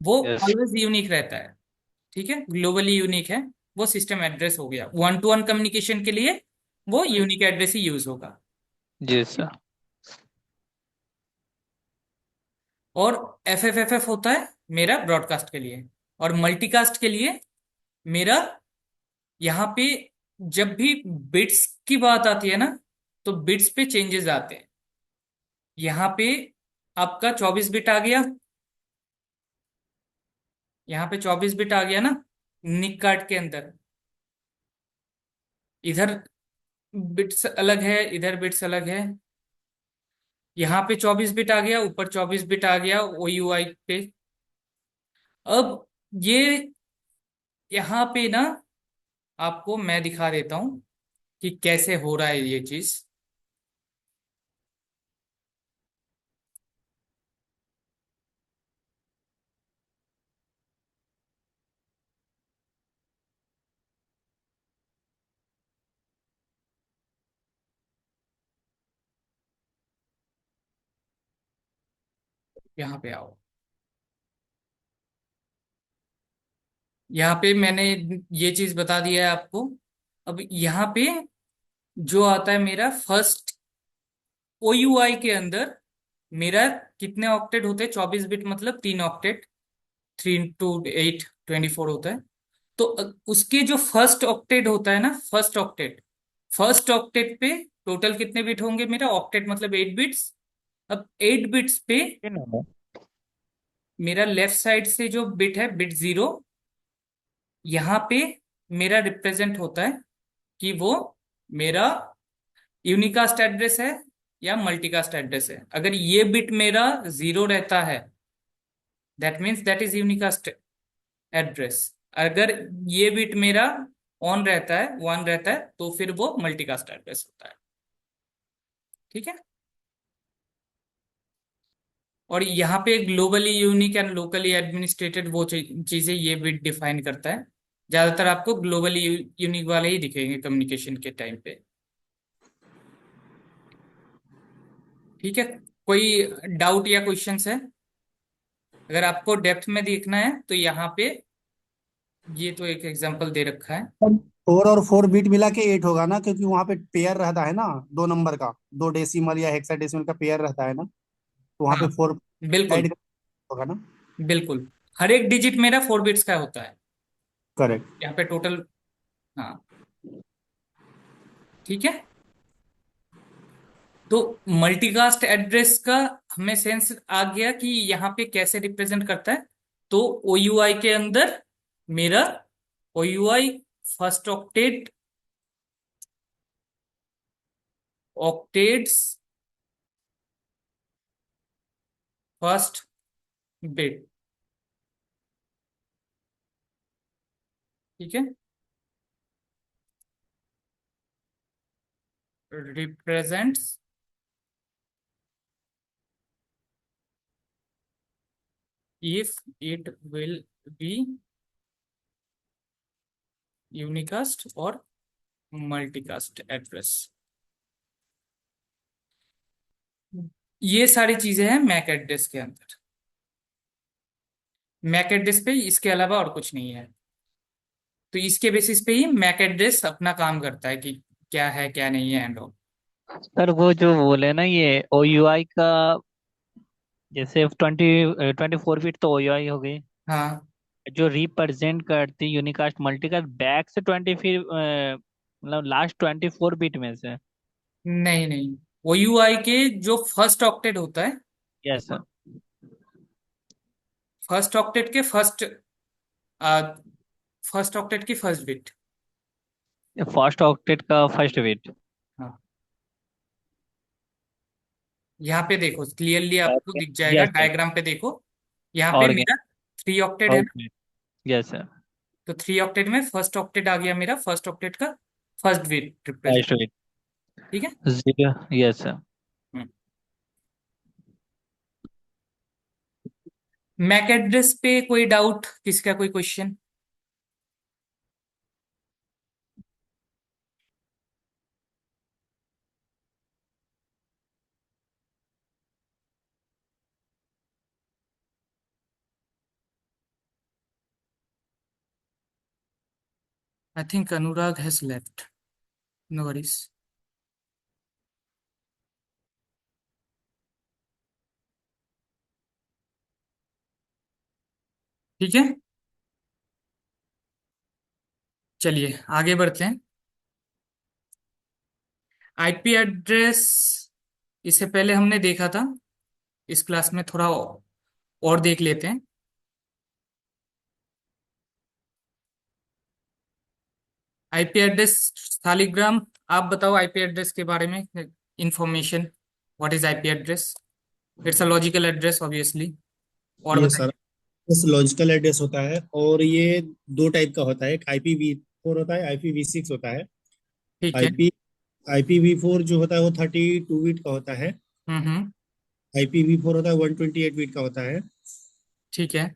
वो यस। ऑलवेज यूनिक रहता है। ठीक है, ग्लोबली यूनिक है, वो सिस्टम एड्रेस हो गया। 1 to 1 कम्युनिकेशन के लिए वो यूनिक एड्रेस ही यूज होगा। जी सर। और FFFF होता है मेरा ब्रॉडकास्ट के लिए। और मल्टीकास्ट के लिए मेरा यहाँ पे जब भी बिट्स की बात आती है ना, तो बिट्स पे चेंजेस आते हैं। यहाँ पे आपका 24 बिट आ गया, यहाँ पे 24 बिट आ गया ना निक कार्ड के अंदर। इधर बिट्स अलग है, इधर बिट्स अलग है। यहाँ पे 24 बिट आ गया, ऊपर 24 बिट आ गया OUI पे। अब ये यहाँ पे ना आपको मैं दिखा देता हूँ कि कैसे हो रहा है ये चीज। यहाँ पे आओ। यहाँ पे मैंने ये चीज बता दिया है आपको। अब यहाँ पे जो आता है मेरा फर्स्ट OUI के अंदर, मेरा कितने ऑक्टेट होते हैं? 24 बिट मतलब 3 ऑक्टेट। 3 × 8 24 होता है। तो उसके जो फर्स्ट ऑक्टेट होता है ना, फर्स्ट ऑक्टेट पे टोटल कितने बिट होंगे? मेरा ऑक्टेट मतलब 8 बिट्स। अब 8 बिट्स पे मेरा लेफ्ट साइड से जो बिट है, बिट 0, यहाँ पे मेरा रिप्रेजेंट होता है कि वो मेरा यूनिकास्ट एड्रेस है या मल्टीकास्ट एड्रेस है। अगर ये बिट मेरा 0 रहता है, that means that is unicast address. अगर ये बिट मेरा ऑन रहता है, 1 रहता है, तो फिर वो मल्टीकास्ट एड्रेस होता है। ठीक है। और यहाँ पे globally unique and locally administrated वो चीजें ये बिट डिफाइन करता है। ज्यादातर आपको ग्लोबली यूनिक वाले ही दिखेंगे कम्युनिकेशन के टाइम पे। ठीक है। कोई डाउट या क्वेश्चंस है? अगर आपको डेप्थ में देखना है तो यहाँ पे ये तो एक एग्जांपल दे रखा है। 4 और 4 बीट मिला के 8 होगा ना, क्योंकि वहां पे पेयर रहता है ना, 2 नंबर का, 2 डेसिमल या हेक्साडेसिमल का पेयर रहता है ना, तो वहां हाँ, पे 4 बिल्कुल। ऐड होगा ना। बिल्कुल, हर एक डिजिट मेरा 4 बिट्स का होता है। करेक्ट। यहाँ पे टोटल। हाँ, ठीक है। तो मल्टीकास्ट एड्रेस का हमें सेंस आ गया कि यहाँ पे कैसे रिप्रेजेंट करता है। तो OUI के अंदर मेरा OUI first octet, octets first bit. ठीक है। Represents if it will be unicast और मल्टीकास्ट एड्रेस। ये सारी चीजें हैं मैक एड्रेस के अंदर। मैक एड्रेस पे इसके अलावा और कुछ नहीं है। तो इसके बेसिस पे ही मैक एड्रेस अपना काम करता है कि क्या है क्या नहीं है एंड ऑल। सर वो जो बोले ना ये OUI का, जैसे 24 बिट तो OUI हो गई, हाँ। जो रिप्रेजेंट करती यूनिकास्ट मल्टीकास्ट बैक से 20, फिर मतलब लास्ट 24 बिट में से। नहीं नहीं, OUI के जो फर्स्ट ऑक्टेट होता है, यस सर। फर्स्ट ऑक्टेट के फर्स्ट ऑक्टेट की फर्स्ट बिट। फर्स्ट ऑक्टेट का फर्स्ट बिट। हाँ, यहाँ पे देखो क्लियरली आपको दिख जाएगा, यस सर। डायग्राम पे देखो। यहाँ पे और मेरा 3 ऑक्टेट है ना। ओके। Yes sir. तो 3 ऑक्टेट में फर्स्ट ऑक्टेट आ गया मेरा, फर्स्ट ऑक्टेट का first bit represent. First bit ठीक है। 0। Yes sir. मैक एड्रेस पे कोई डाउट? किसका कोई question? I think Anurag has left. No worries. ठीक है, चलिए आगे बढ़ते हैं। IP एड्रेस इससे पहले हमने देखा था, इस क्लास में थोड़ा और देख लेते हैं। IP एड्रेस, शालिग्राम आप बताओ IP एड्रेस के बारे में information. What is IP address? It's a logical address obviously. और ये बताइए। सर बस लॉजिकल एड्रेस होता है, और ये 2 टाइप का होता है, एक IPv4 होता है, IPv6 होता है। ठीक है। आईपी IPv4 जो होता है वो 32 बीट का होता है। हम्म। IPv4 होता है 128 बीट का होता है। ठीक है।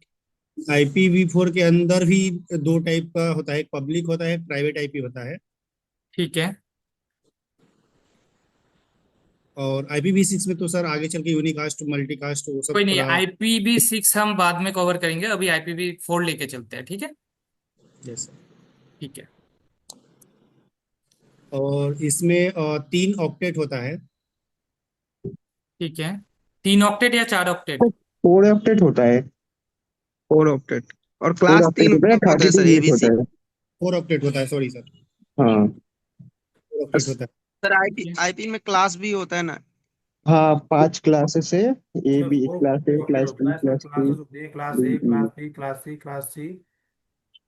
IPv4 के अंदर भी 2 टाइप का होता है, एक पब्लिक होता है, एक प्राइवेट IP होता है। ठीक है। और IPv6 में तो सर आगे चल के यूनिकास्ट मल्टीकास्ट वो सब कोई नहीं, थोड़ा। IPv6 हम बाद में कवर करेंगे, अभी IPv4 लेके चलते हैं, ठीक है। जैसे, ठीक है। और इसमें 3 ऑक्टेट होता है। ठीक है, 3 ऑक्टेट या 4 ऑक्टेट? 4 ऑक्टेट होता है। 4 ऑक्टेट। और फोर क्लास ऑक्टेट 3 होता है, होता है 32 सर, बिट एबीसी। होता है। 4 ऑक्टेट होता है, सॉरी सर, हाँ। 4 ऑक्टेट होता है। सर ठीक आईपी है। आईपी में क्लास भी होता है ना। हाँ, 5 क्लासेस है। A sir B, four class A, octet class होता बी, है सर, क्लास सी, क्लासेस होती है, class D, A, E. Class B, class C, class C,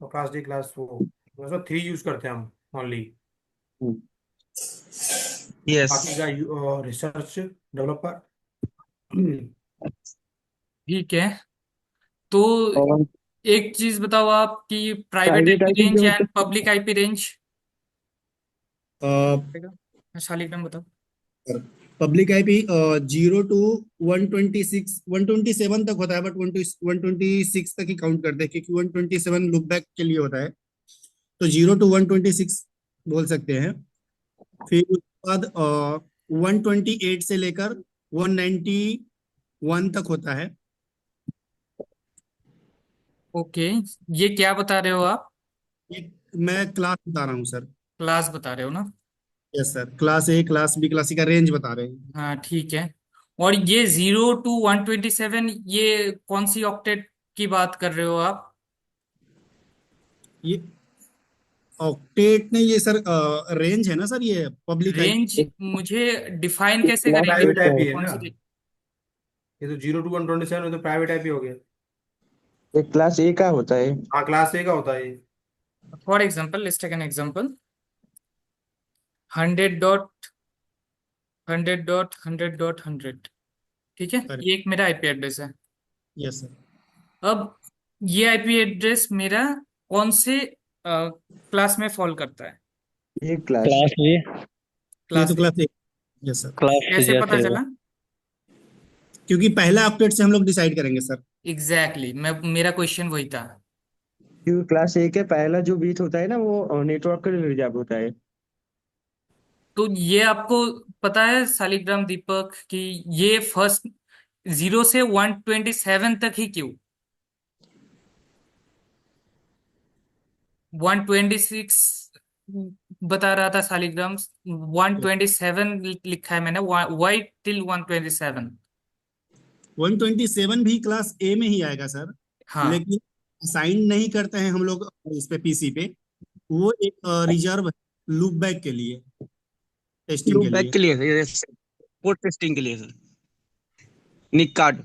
और क्लास डी, क्लास वो। सर 3 यूज करते हैं हम ओनली। यस। बाकी का रिसर्च डेवलपर। ठीक है, तो और एक चीज बताओ आप कि private private IP IP range जो एंड होता पब्लिक आईपी रेंज। अ, शालिग्राम बताओ। पब्लिक आईपी 0 to 126 127 तक होता है, बट 126 तक ही काउंट करते हैं, क्योंकि 127 लुक बैक के लिए होता है। तो 0 to 126 बोल सकते हैं। फिर उसके बाद 128 से लेकर 191 तक होता है। ओके, ये क्या बता रहे हो आप? ये मैं क्लास बता रहा हूँ सर। क्लास बता रहे हो ना? Yes sir, class A, class B, class C का रेंज बता रहे हैं। हाँ ठीक है। और ये 0 to 127, ये कौन सी ऑक्टेट की बात कर रहे हो आप? ये ऑक्टेट नहीं, ये सर रेंज है ना सर, ये पब्लिक आईपी। रेंज मुझे डिफाइन एक कैसे क्लास करेंगे प्राइवेट वो आईपी है कौन ना, सी? ये तो 0 to 127 तो प्राइवेट आईपी हो गया। एक क्लास ए का होता है। हाँ क्लास ए का होता है ये। For example, let's take an example. 100.100.100.100, ठीक है, ये एक मेरा आईपी एड्रेस है। Yes sir. अब ये आईपी एड्रेस मेरा कौन से क्लास में फॉल करता है? एक क्लास। क्लास ए। ये तो class A. Class A. Yes sir, class से कैसे पता जैसे चला? क्योंकि पहला ऑक्टेट से हम लोग डिसाइड करेंगे सर। एग्जैक्टली exactly, मैं मेरा क्वेश्चन वही था। क्योंकि क्लास ए के पहला जो बीट होता है ना, वो नेटवर्क के लिए रिजर्व होता है। तो ये आपको पता है शालिग्राम दीपक कि ये फर्स्ट 0 से 127 तक ही क्यों? 126 बता रहा था शालिग्राम, 127 लिखा है मैंने, वाई टिल 127? 127 भी क्लास ए में ही आएगा सर, हाँ। लेकिन साइन नहीं करते हैं हम लोग इस पे, पीसी पे। वो एक रिजर्व लूप बैक के लिए, टेस्टिंग लूप के बैक लिए। के लिए सर, पोर्ट टेस्टिंग के लिए सर। निक कार्ड।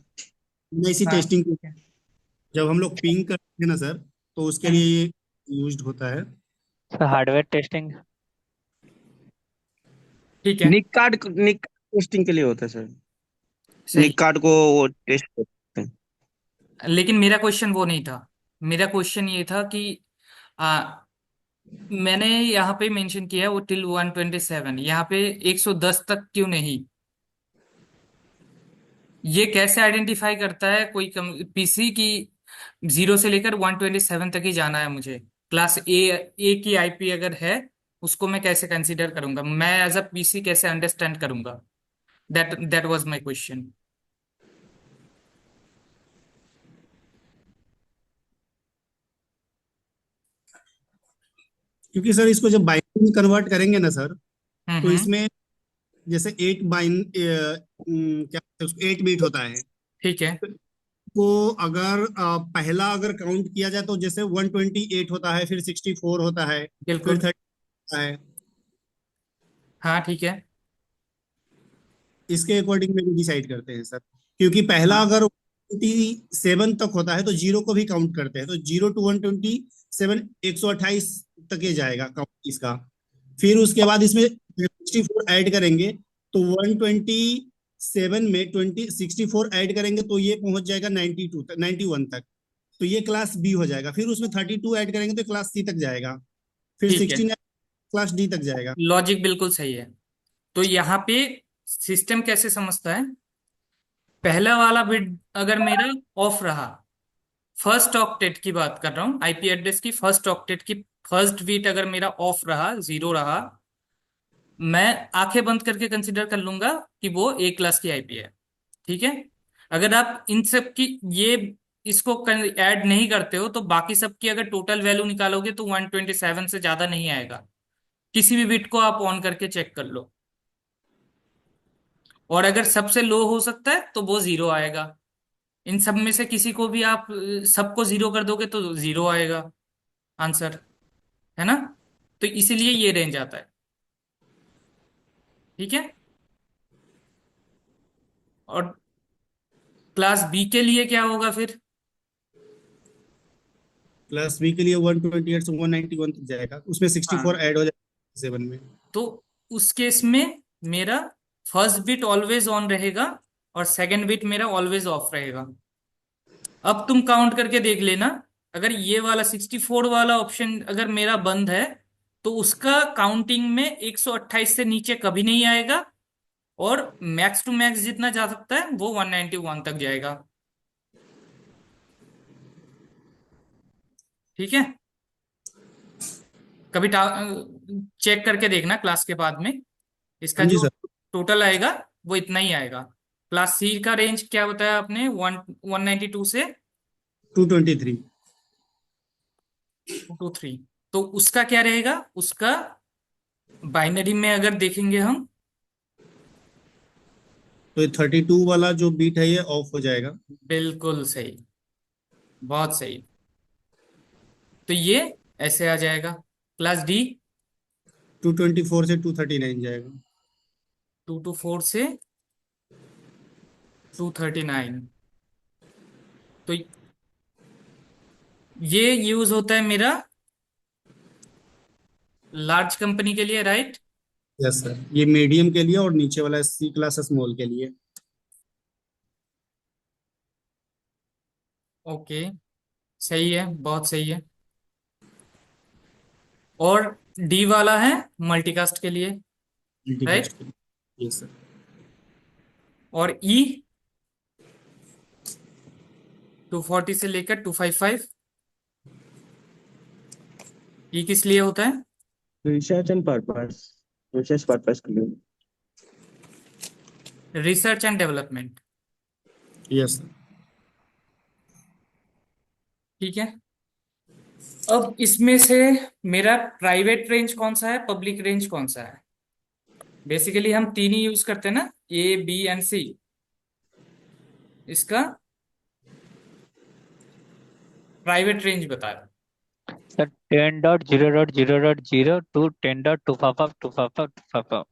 ऐसी हाँ टेस्टिंग ठीक है। जब हम लोग पिंग करते हैं ना सर, तो उसके लिए हम्म, ये यूज्ड होता है। Hardware testing. ठीक है। निक टेस्टिंग के लिए होता है सर। सही। निक कार्ड को वो टेस्ट करते हैं। लेकिन मेरा क्वेश्चन वो नहीं था। मेरा क्वेश्चन ये था कि आ, मैंने यहाँ पे मेंशन किया है वो टिल 127, यहाँ पे 110 तक क्यों नहीं? ये कैसे आइडेंटिफाई करता है कोई पीसी की 0 से लेकर 127 तक ही जाना है मुझे? क्लास ए की आईपी अगर है, उसको मैं कैसे कंसीडर करूंगा? मैं एज अ पीसी कैसे अंडरस्टैंड करूंगा? That was my question. क्योंकि सर इसको जब बाइनरी कन्वर्ट करेंगे ना सर, तो हम्म। इसमें जैसे 8 बीट होता है। ठीक है। को अगर पहला अगर काउंट किया जाए तो जैसे 128 होता है, फिर 64 होता है, फिर बिल्कुल। 30 होता है। हाँ ठीक है। इसके अकॉर्डिंग में भी डिसाइड करते हैं सर, क्योंकि पहला हाँ अगर 27 तक होता है तो जीरो को भी काउंट करते हैं, तो 0 to 127 128 तक ये जाएगा काउंट इसका। फिर उसके बाद इसमें 64 ऐड करेंगे, तो 127 में 64 ऐड करेंगे तो ये पहुंच जाएगा 92 तक, 91 तक। तो ये क्लास बी हो जाएगा। फिर उसमें 32 ऐड करेंगे तो क्लास सी तक जाएगा। फिर ठीक है, 16 क्लास डी तक जाएगा। लॉजिक बिल्कुल सही है। तो यहाँ पे सिस्टम कैसे समझता है? पहला वाला बिट अगर मेरा ऑफ रहा, फर्स्ट ऑक्टेट की बात कर रहा हूँ, आईपी एड्रेस की फर्स्ट ऑक्टेट की फर्स्ट बिट अगर मेरा ऑफ रहा, 0 रहा, मैं आंखें बंद करके कंसिडर कर लूंगा कि वो ए क्लास की आईपी है। ठीक है। अगर आप इन सब की ये इसको ऐड नहीं करते हो तो बाकी सब की अगर टोटल वैल्यू निकालोगे तो 127 से ज्यादा नहीं आएगा। किसी भी बिट को आप ऑन करके चेक कर लो। और अगर सबसे लो हो सकता है तो वो जीरो आएगा। इन सब में से किसी को भी आप सबको जीरो कर दोगे तो जीरो आएगा आंसर। है ना। तो इसीलिए ये रेंज आता है। ठीक है। और क्लास बी के लिए क्या होगा फिर? क्लास बी के लिए 128 से 191 तक जाएगा, उसमें 64 हाँ। ऐड हो जाएगा 7 में। तो उस केस में मेरा फर्स्ट बिट ऑलवेज ऑन रहेगा और सेकंड बिट मेरा ऑलवेज ऑफ रहेगा। अब तुम काउंट करके देख लेना। अगर ये वाला 64 वाला ऑप्शन अगर मेरा बंद है तो उसका काउंटिंग में 128 से नीचे कभी नहीं आएगा। और मैक्स टू मैक्स जितना जा सकता है वो 191 तक जाएगा। ठीक है। कभी चेक करके देखना क्लास के बाद में। इसका हाँ जी जो सर। टोटल आएगा वो इतना ही आएगा। क्लास सी का रेंज क्या बताया आपने? 192 से 223। 223। तो उसका क्या रहेगा? उसका बाइनरी में अगर देखेंगे हम। तो ये 32 वाला जो बीट है ये ऑफ हो जाएगा। बिल्कुल सही। बहुत सही। तो ये ऐसे आ जाएगा। क्लास डी 224 से 239 जाएगा। 224 से 239। तो ये यूज होता है मेरा लार्ज कंपनी के लिए, राइट? यस सर, ये मीडियम के लिए और नीचे वाला सी क्लास स्मॉल के लिए। ओके। सही है, बहुत सही है। और डी वाला है मल्टीकास्ट के लिए, मल्टीकास्ट राइट? के लिए। Yes sir. और ई 240 से लेकर 255। ई किस लिए होता है? Research and purpose, research purpose के लिए। Research and development. Yes sir. ठीक है। अब इसमें से मेरा प्राइवेट रेंज कौन सा है, पब्लिक रेंज कौन सा है? बेसिकली हम तीन ही यूज करते हैं ना, ए बी एंड सी। इसका प्राइवेट रेंज बताया। सर 10.0.0.0 to 10.255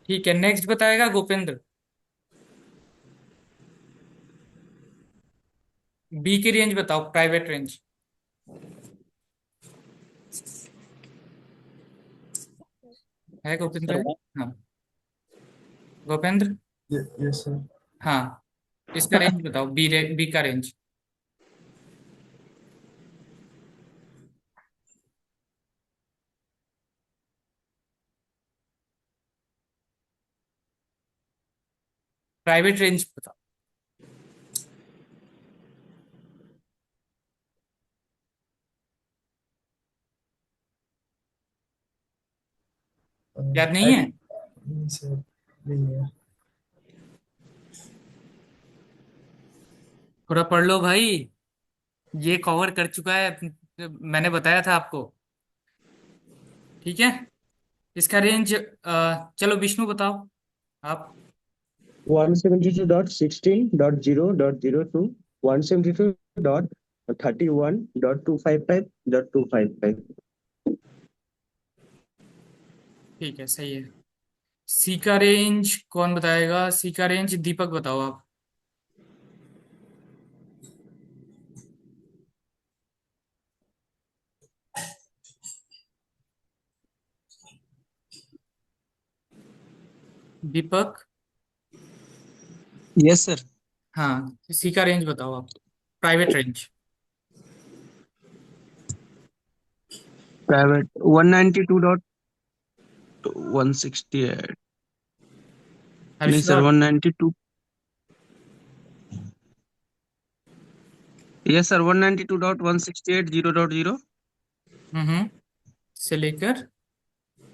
ठीक है, नेक्स्ट बताएगा गोपेंद्र। बी की रेंज बताओ, प्राइवेट रेंज। है गोपेंद्र, सर है? हाँ। गोपेंद्र। Yes sir. हाँ। इसका रेंज बताओ, बी का रेंज। प्राइवेट रेंज बताओ। याद नहीं आई है? नहीं सर, नहीं है। थोड़ा पढ़ लो भाई। ये कवर कर चुका है, मैंने बताया था आपको। ठीक है। इसका रेंज चलो विष्णु बताओ आप। 172.16.0.0 to 172.31.255.255। ठीक है, सही है। सी का रेंज कौन बताएगा? सी का रेंज दीपक बताओ आप। दीपक। Yes sir. हाँ, सी का रेंज बताओ आप, प्राइवेट रेंज। प्राइवेट 192.168। नहीं सर, हर्षदौल। 192। यस सर, 192.168.0.0 हम्म। से लेकर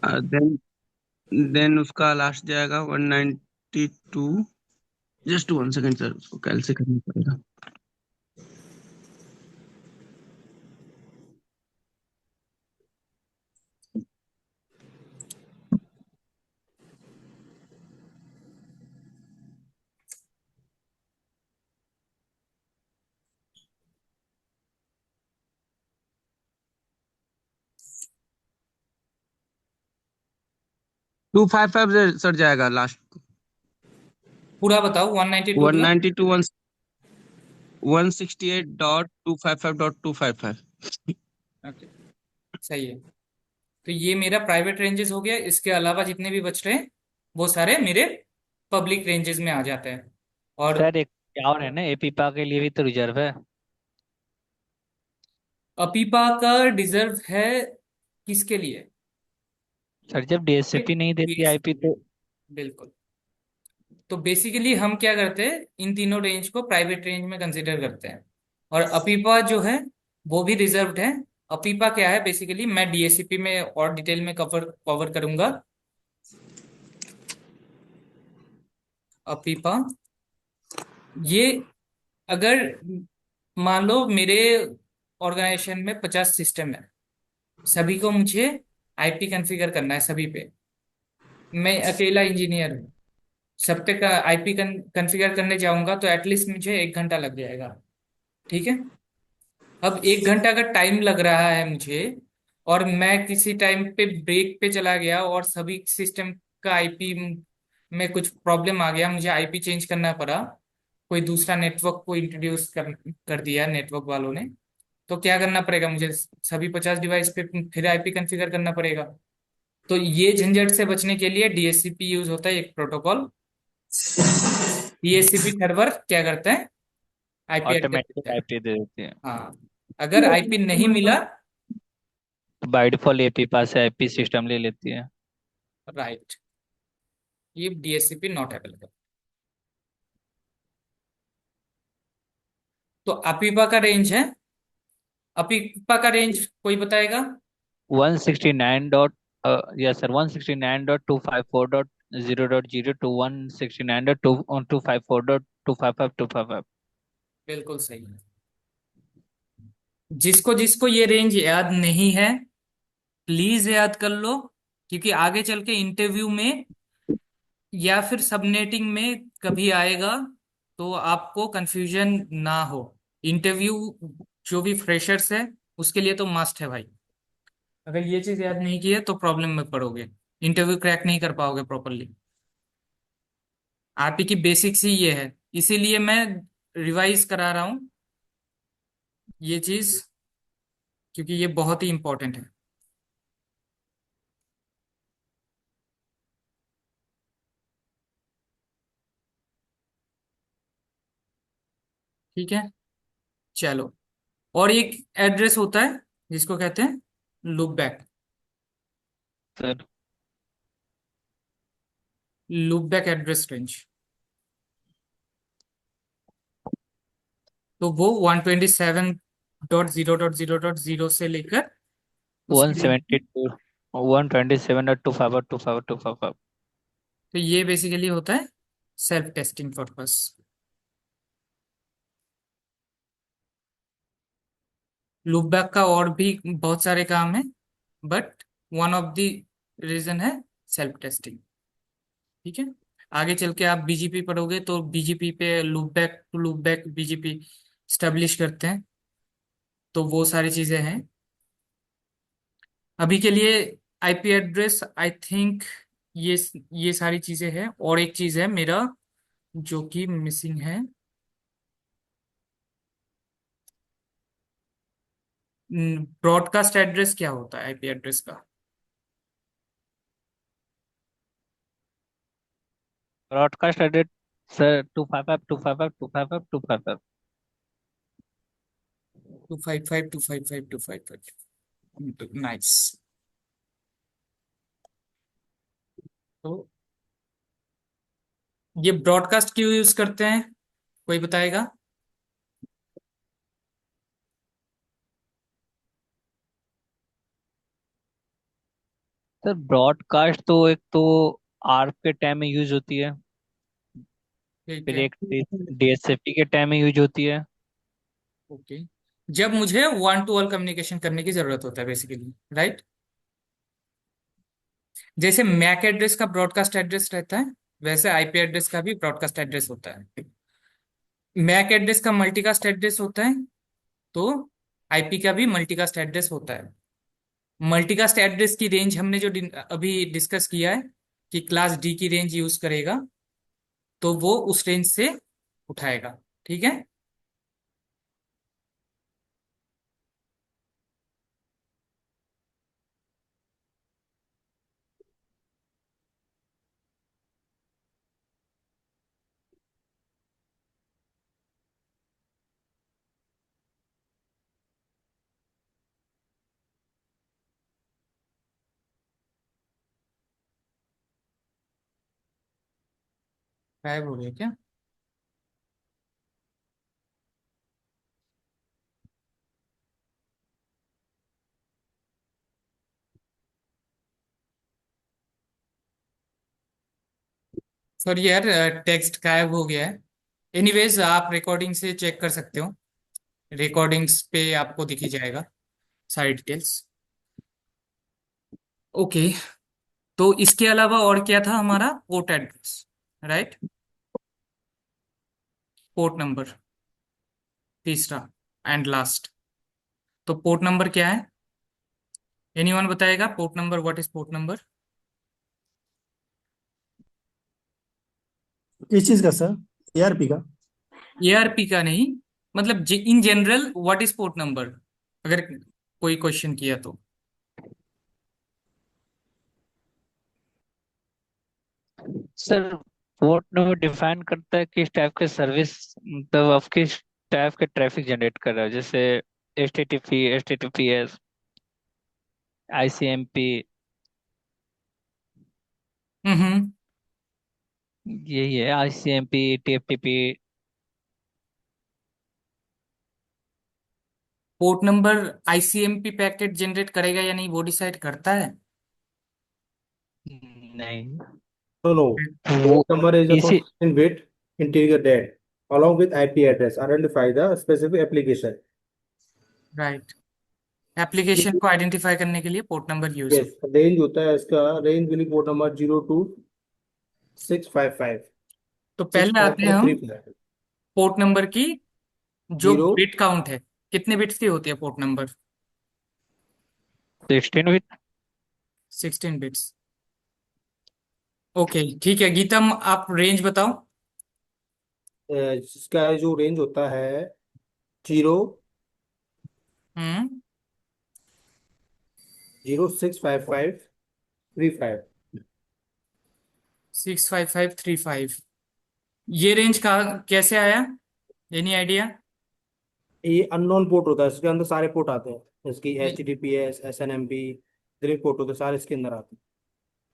देन उसका लास्ट जाएगा 192। जस्ट 1 सेकंड सर, उसको कैलकुलेट करना पड़ेगा। 255 सर जाएगा लास्ट। पूरा बताओ 192 पूरा। 192 168.255.255। ओके, सही है। तो ये मेरा प्राइवेट रेंजेस हो गया। इसके अलावा जितने भी बच रहे हैं वो सारे मेरे पब्लिक रेंजेस में आ जाते हैं। और सर एक क्या और है ना, एपीपा के लिए भी तो रिजर्व है। अपीपा का डिजर्व है किसके लिए? सर जब डीएससीपी नहीं देती आईपी DSP, तो। बिल्कुल। तो बेसिकली हम क्या करते हैं, इन तीनों रेंज को प्राइवेट रेंज में कंसिडर करते हैं। और अपीपा जो है वो भी रिजर्व्ड है। अपीपा क्या है, बेसिकली मैं डीएससीपी में और डिटेल में कवर कवर करूंगा। अपीपा ये, अगर मान लो मेरे ऑर्गेनाइजेशन में 50 सिस्टम है, सभी को मुझे आईपी कॉन्फ़िगर करना है सभी पे। मैं अकेला इंजीनियर हूँ, सब पे का आईपी कॉन्फ़िगर करने जाऊंगा तो एटलीस्ट मुझे 1 घंटा लग जाएगा। ठीक है। अब 1 घंटा अगर टाइम लग रहा है मुझे, और मैं किसी टाइम पे ब्रेक पे चला गया और सभी सिस्टम का आईपी में कुछ प्रॉब्लम आ गया, मुझे आईपी चेंज करना पड़ा, कोई दूसरा नेटवर्क को इंट्रोड्यूस कर दिया नेटवर्क वालों ने, तो क्या करना पड़ेगा मुझे? सभी 50 डिवाइस पे फिर आईपी कॉन्फ़िगर करना पड़ेगा। तो ये झंझट से बचने के लिए डीएससीपी यूज होता है, एक प्रोटोकॉल। डीएससीपी सर्वर क्या करता है, आईपी एड्रेस ऑटोमेटिक देता है। आईपी दे देती है। हाँ, अगर आईपी नहीं मिला, बाय डिफॉल्ट एपीपा से आईपी सिस्टम ले लेती है। राइट, ये डीएससीपी नॉट अवेलेबल। तो अपीपा का रेंज है, अपीपा का रेंज कोई बताएगा? 169 यस सर, 169.254.0.0 टू 169.254.255.255। बिल्कुल सही है। जिसको जिसको ये रेंज याद नहीं है, प्लीज याद कर लो, क्योंकि आगे चल के इंटरव्यू में या फिर सबनेटिंग में कभी आएगा तो आपको कंफ्यूजन ना हो। इंटरव्यू जो भी फ्रेशर्स है उसके लिए तो मस्ट है भाई। अगर ये चीज याद नहीं की है तो प्रॉब्लम में पड़ोगे, इंटरव्यू क्रैक नहीं कर पाओगे प्रॉपरली। आरपी की बेसिक्स ही ये है, इसीलिए मैं रिवाइज करा रहा हूँ ये चीज, क्योंकि ये बहुत ही इंपॉर्टेंट है। ठीक है, चलो। और एक एड्रेस होता है जिसको कहते हैं loop back. Sir loop back address range, तो वो 127.0.0.0 से लेकर वन उसके लिए। Seventy two 127.254.255.255। तो ये बेसिकली होता है self testing purpose. Loop back का और भी बहुत सारे काम है, but one of the reason है सेल्फ टेस्टिंग। ठीक है। आगे चल के आप बीजीपी पढ़ोगे तो बीजीपी पे loop back to loop back BGP establish करते हैं, तो वो सारी चीजें हैं। अभी के लिए आईपी एड्रेस आई थिंक ये ये सारी चीजें हैं। और एक चीज है मेरा जो कि मिसिंग है, ब्रॉडकास्ट एड्रेस क्या होता है आईपी एड्रेस का? Broadcast address sir 255 255 255 255। 255 255 255, नाइस। तो ये ब्रॉडकास्ट क्यों यूज करते हैं, कोई बताएगा? सर ब्रॉडकास्ट तो एक तो आर्प के टाइम में यूज होती है, ठीक फिर है। एक डीएससीपी के टाइम में यूज होती है। ओके। जब मुझे वन टू वन कम्युनिकेशन करने की जरूरत होता है बेसिकली, राइट? जैसे मैक एड्रेस का ब्रॉडकास्ट एड्रेस रहता है, वैसे आईपी एड्रेस का भी ब्रॉडकास्ट एड्रेस होता है। मैक एड्रेस का मल्टीकास्ट एड्रेस होता है, तो आईपी का भी मल्टीकास्ट एड्रेस होता है। मल्टीकास्ट एड्रेस की रेंज हमने जो अभी डिस्कस किया है कि क्लास डी की रेंज यूज करेगा, तो वो उस रेंज से उठाएगा। ठीक है। गायब हो गया क्या? सॉरी यार, टेक्स्ट गायब हो गया है। एनीवेज, आप रिकॉर्डिंग से चेक कर सकते हो, रिकॉर्डिंग्स पे आपको दिखी जाएगा सारी डिटेल्स। ओके। तो इसके अलावा और क्या था हमारा? Port address, right? Port number, तीसरा एंड लास्ट। तो पोर्ट नंबर क्या है? एनीवन बताएगा port number? What is port number? किस चीज का सर? एआरपी का? एआरपी का नहीं, मतलब in general what is port number, अगर कोई क्वेश्चन किया तो। सर पोर्ट नंबर डिफाइन करता है किस टाइप के सर्विस, मतलब आप किस टाइप के ट्रैफिक जनरेट कर रहे हो, जैसे एचटीटीपी, एचटीटीपीएस, आईसीएमपी, हम्म। यही है, ICMP, TFTP. Port number ICMP packet generate करेगा या नहीं वो डिसाइड करता है। नहीं, No, no. वो Port number is a इसी 16-bit integer DAT along with IP address identify the specific application. Right. Application को आइडेंटिफाई करने के लिए port number use yes, range होता है इसका, रेंज मिली पोर्ट नंबर 02655 तो सिक्स पहले फाइव आते हैं फाइव हम थ्री फाइव पोर्ट नंबर की जो जीरो बिट काउंट है, कितने बिट्स की होती है port number? 16 with. 16 bits. Okay, ठीक है गीतम, आप रेंज बताओ। इसका जो रेंज होता है हम्म। 0655535। 65535। ये रेंज का कैसे आया? Any idea? ये अननोन पोर्ट होता है, इसके अंदर सारे पोर्ट आते हैं, इसकी HTTPS SNMP जितने पोर्ट होते हैं सारे इसके अंदर आते हैं।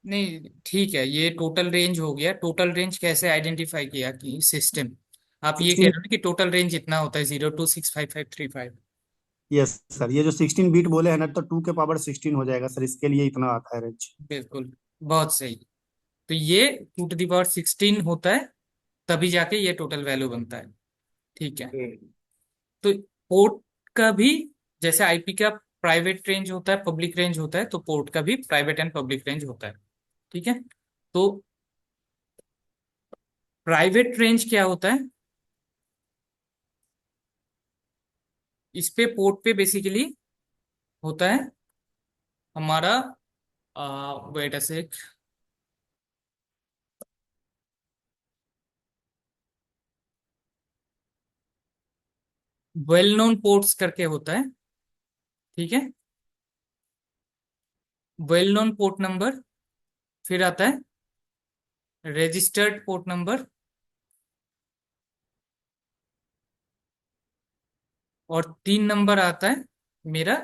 नहीं, ठीक है, ये टोटल रेंज हो गया। टोटल रेंज कैसे आइडेंटिफाई किया कि सिस्टम? आप ये कह 16। रहे हो कि टोटल रेंज इतना होता है 0265535? यस सर, ये जो 16 बीट बोले हैं ना, तो 2 के पावर 16 हो जाएगा सर, इसके लिए इतना आता है रेंज। बिल्कुल, बहुत सही। तो ये 2 to the power 16 होता है, तभी जाके ये टोटल वैल्यू बनता है। ठीक है। तो पोर्ट का भी, जैसे आईपी का प्राइवेट रेंज होता है, पब्लिक रेंज होता है, तो पोर्ट का भी प्राइवेट एंड पब्लिक रेंज होता है। ठीक है। तो प्राइवेट रेंज क्या होता है? इस पे पोर्ट पे बेसिकली होता है हमारा, wait a sec, well known ports करके होता है। ठीक है। वेल नोन पोर्ट नंबर, फिर आता है रजिस्टर्ड पोर्ट नंबर, और 3 नंबर आता है मेरा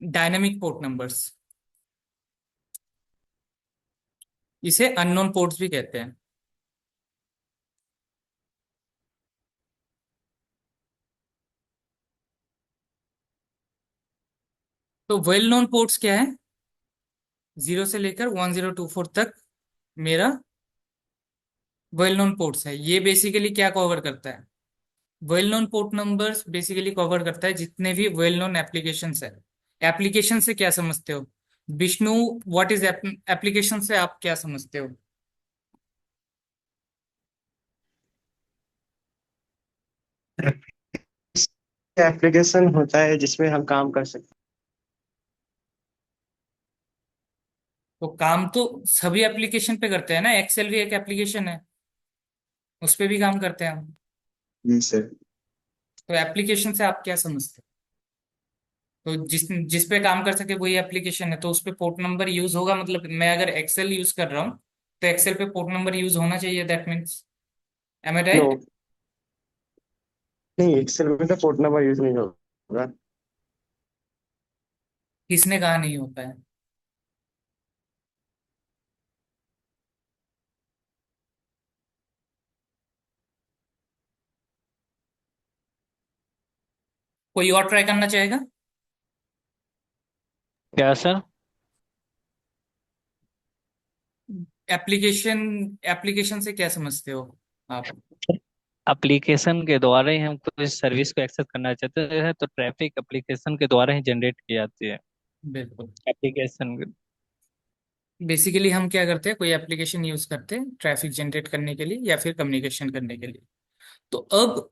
डायनामिक पोर्ट नंबर्स। इसे अननोन पोर्ट्स भी कहते हैं। तो वेल नोन पोर्ट्स क्या है? 0 से लेकर 1024 तक मेरा वेल नोन पोर्ट्स है। ये बेसिकली क्या कवर करता है? Well known port numbers basically cover करता है जितने भी वेल नोन एप्लीकेशंस है। एप्लीकेशन से क्या समझते हो विष्णु? व्हाट इज एप्लीकेशन से आप क्या समझते हो? एप्लीकेशन होता है जिसमें हम काम कर सकते तो काम तो सभी एप्लीकेशन पे करते हैं ना, एक्सेल भी एक एप्लीकेशन है, उस पे भी काम करते हैं हम। हैं। जी सर। तो एप्लीकेशन से आप क्या समझते हो? तो जिस जिस पे काम कर सके वही एप्लीकेशन है, तो उस पे पोर्ट नंबर यूज होगा। मतलब मैं अगर एक्सेल यूज कर रहा हूँ तो एक्सेल पे पोर्ट नंबर यूज होना चाहिए, that means. Am I know, right? नहीं, एक्सेल में तो पोर्ट नंबर यूज नहीं होगा। किसने कहा नहीं होता है? कोई और ट्राई करना चाहेगा? क्या सर? एप्लीकेशन, एप्लीकेशन से क्या समझते हो आप? एप्लीकेशन के द्वारा ही हम कोई सर्विस को एक्सेस करना चाहते हैं तो ट्रैफिक एप्लीकेशन के द्वारा ही जनरेट की जाती है। बिल्कुल। एप्लीकेशन। बेसिकली हम क्या करते हैं, कोई एप्लीकेशन यूज करते हैं ट्रैफिक जनरेट करने के लिए या फिर कम्युनिकेशन करने के लिए। तो अब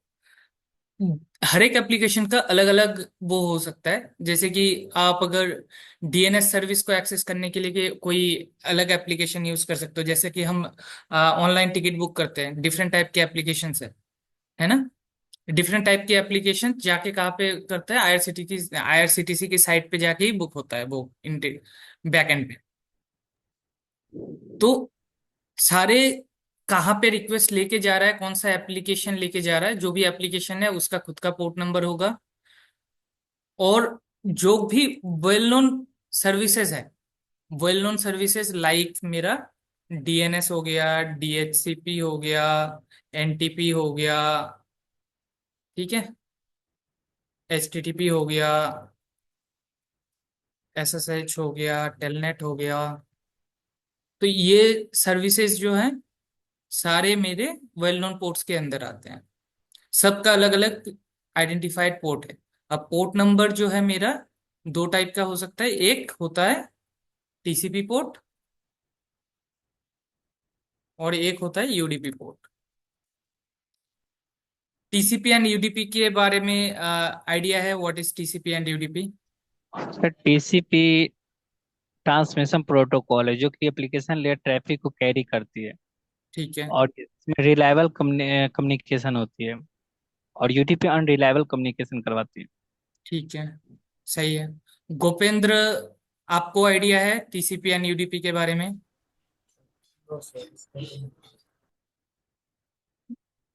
हर एक एप्लीकेशन का अलग अलग वो हो सकता है। जैसे कि आप अगर डीएनएस सर्विस को एक्सेस करने के लिए कोई अलग एप्लीकेशन यूज कर सकते हो। जैसे कि हम ऑनलाइन टिकट बुक करते हैं, डिफरेंट टाइप के एप्लीकेशन है ना? डिफरेंट टाइप के एप्लीकेशन जाके कहाँ पे करता है? आईआरसीटीसी की साइट पे जाके ही बुक होता है वो बैक एंड पे। तो सारे कहाँ पे रिक्वेस्ट लेके जा रहा है, कौन सा एप्लीकेशन लेके जा रहा है, जो भी एप्लीकेशन है उसका खुद का पोर्ट नंबर होगा। और जो भी वेल नोन सर्विसेज है, वेल नोन सर्विसेज लाइक मेरा डीएनएस हो गया, डीएचसीपी हो गया, एनटीपी हो गया, ठीक है, एचटीटीपी हो गया, एसएसएच हो गया, टेलनेट हो गया। तो ये सर्विसेज जो हैं सारे मेरे वेल नोन पोर्ट्स के अंदर आते हैं। सबका अलग अलग आइडेंटिफाइड पोर्ट है। अब पोर्ट नंबर जो है मेरा दो टाइप का हो सकता है। एक होता है टीसीपी पोर्ट और एक होता है UDP port. TCP and UDP के बारे में आइडिया है? What is TCP and UDP? Sir TCP transmission protocol है जो कि एप्लीकेशन लेयर ट्रैफिक को कैरी करती है ठीक है। और इसमें रिलायबल कम्युनिकेशन होती है और यूटीपी अनरिलायबल कम्युनिकेशन करवाती है। ठीक है, सही है। गोपेंद्र, आपको आइडिया है टीसीपी एंड यूडीपी के बारे में? नो सर, इसका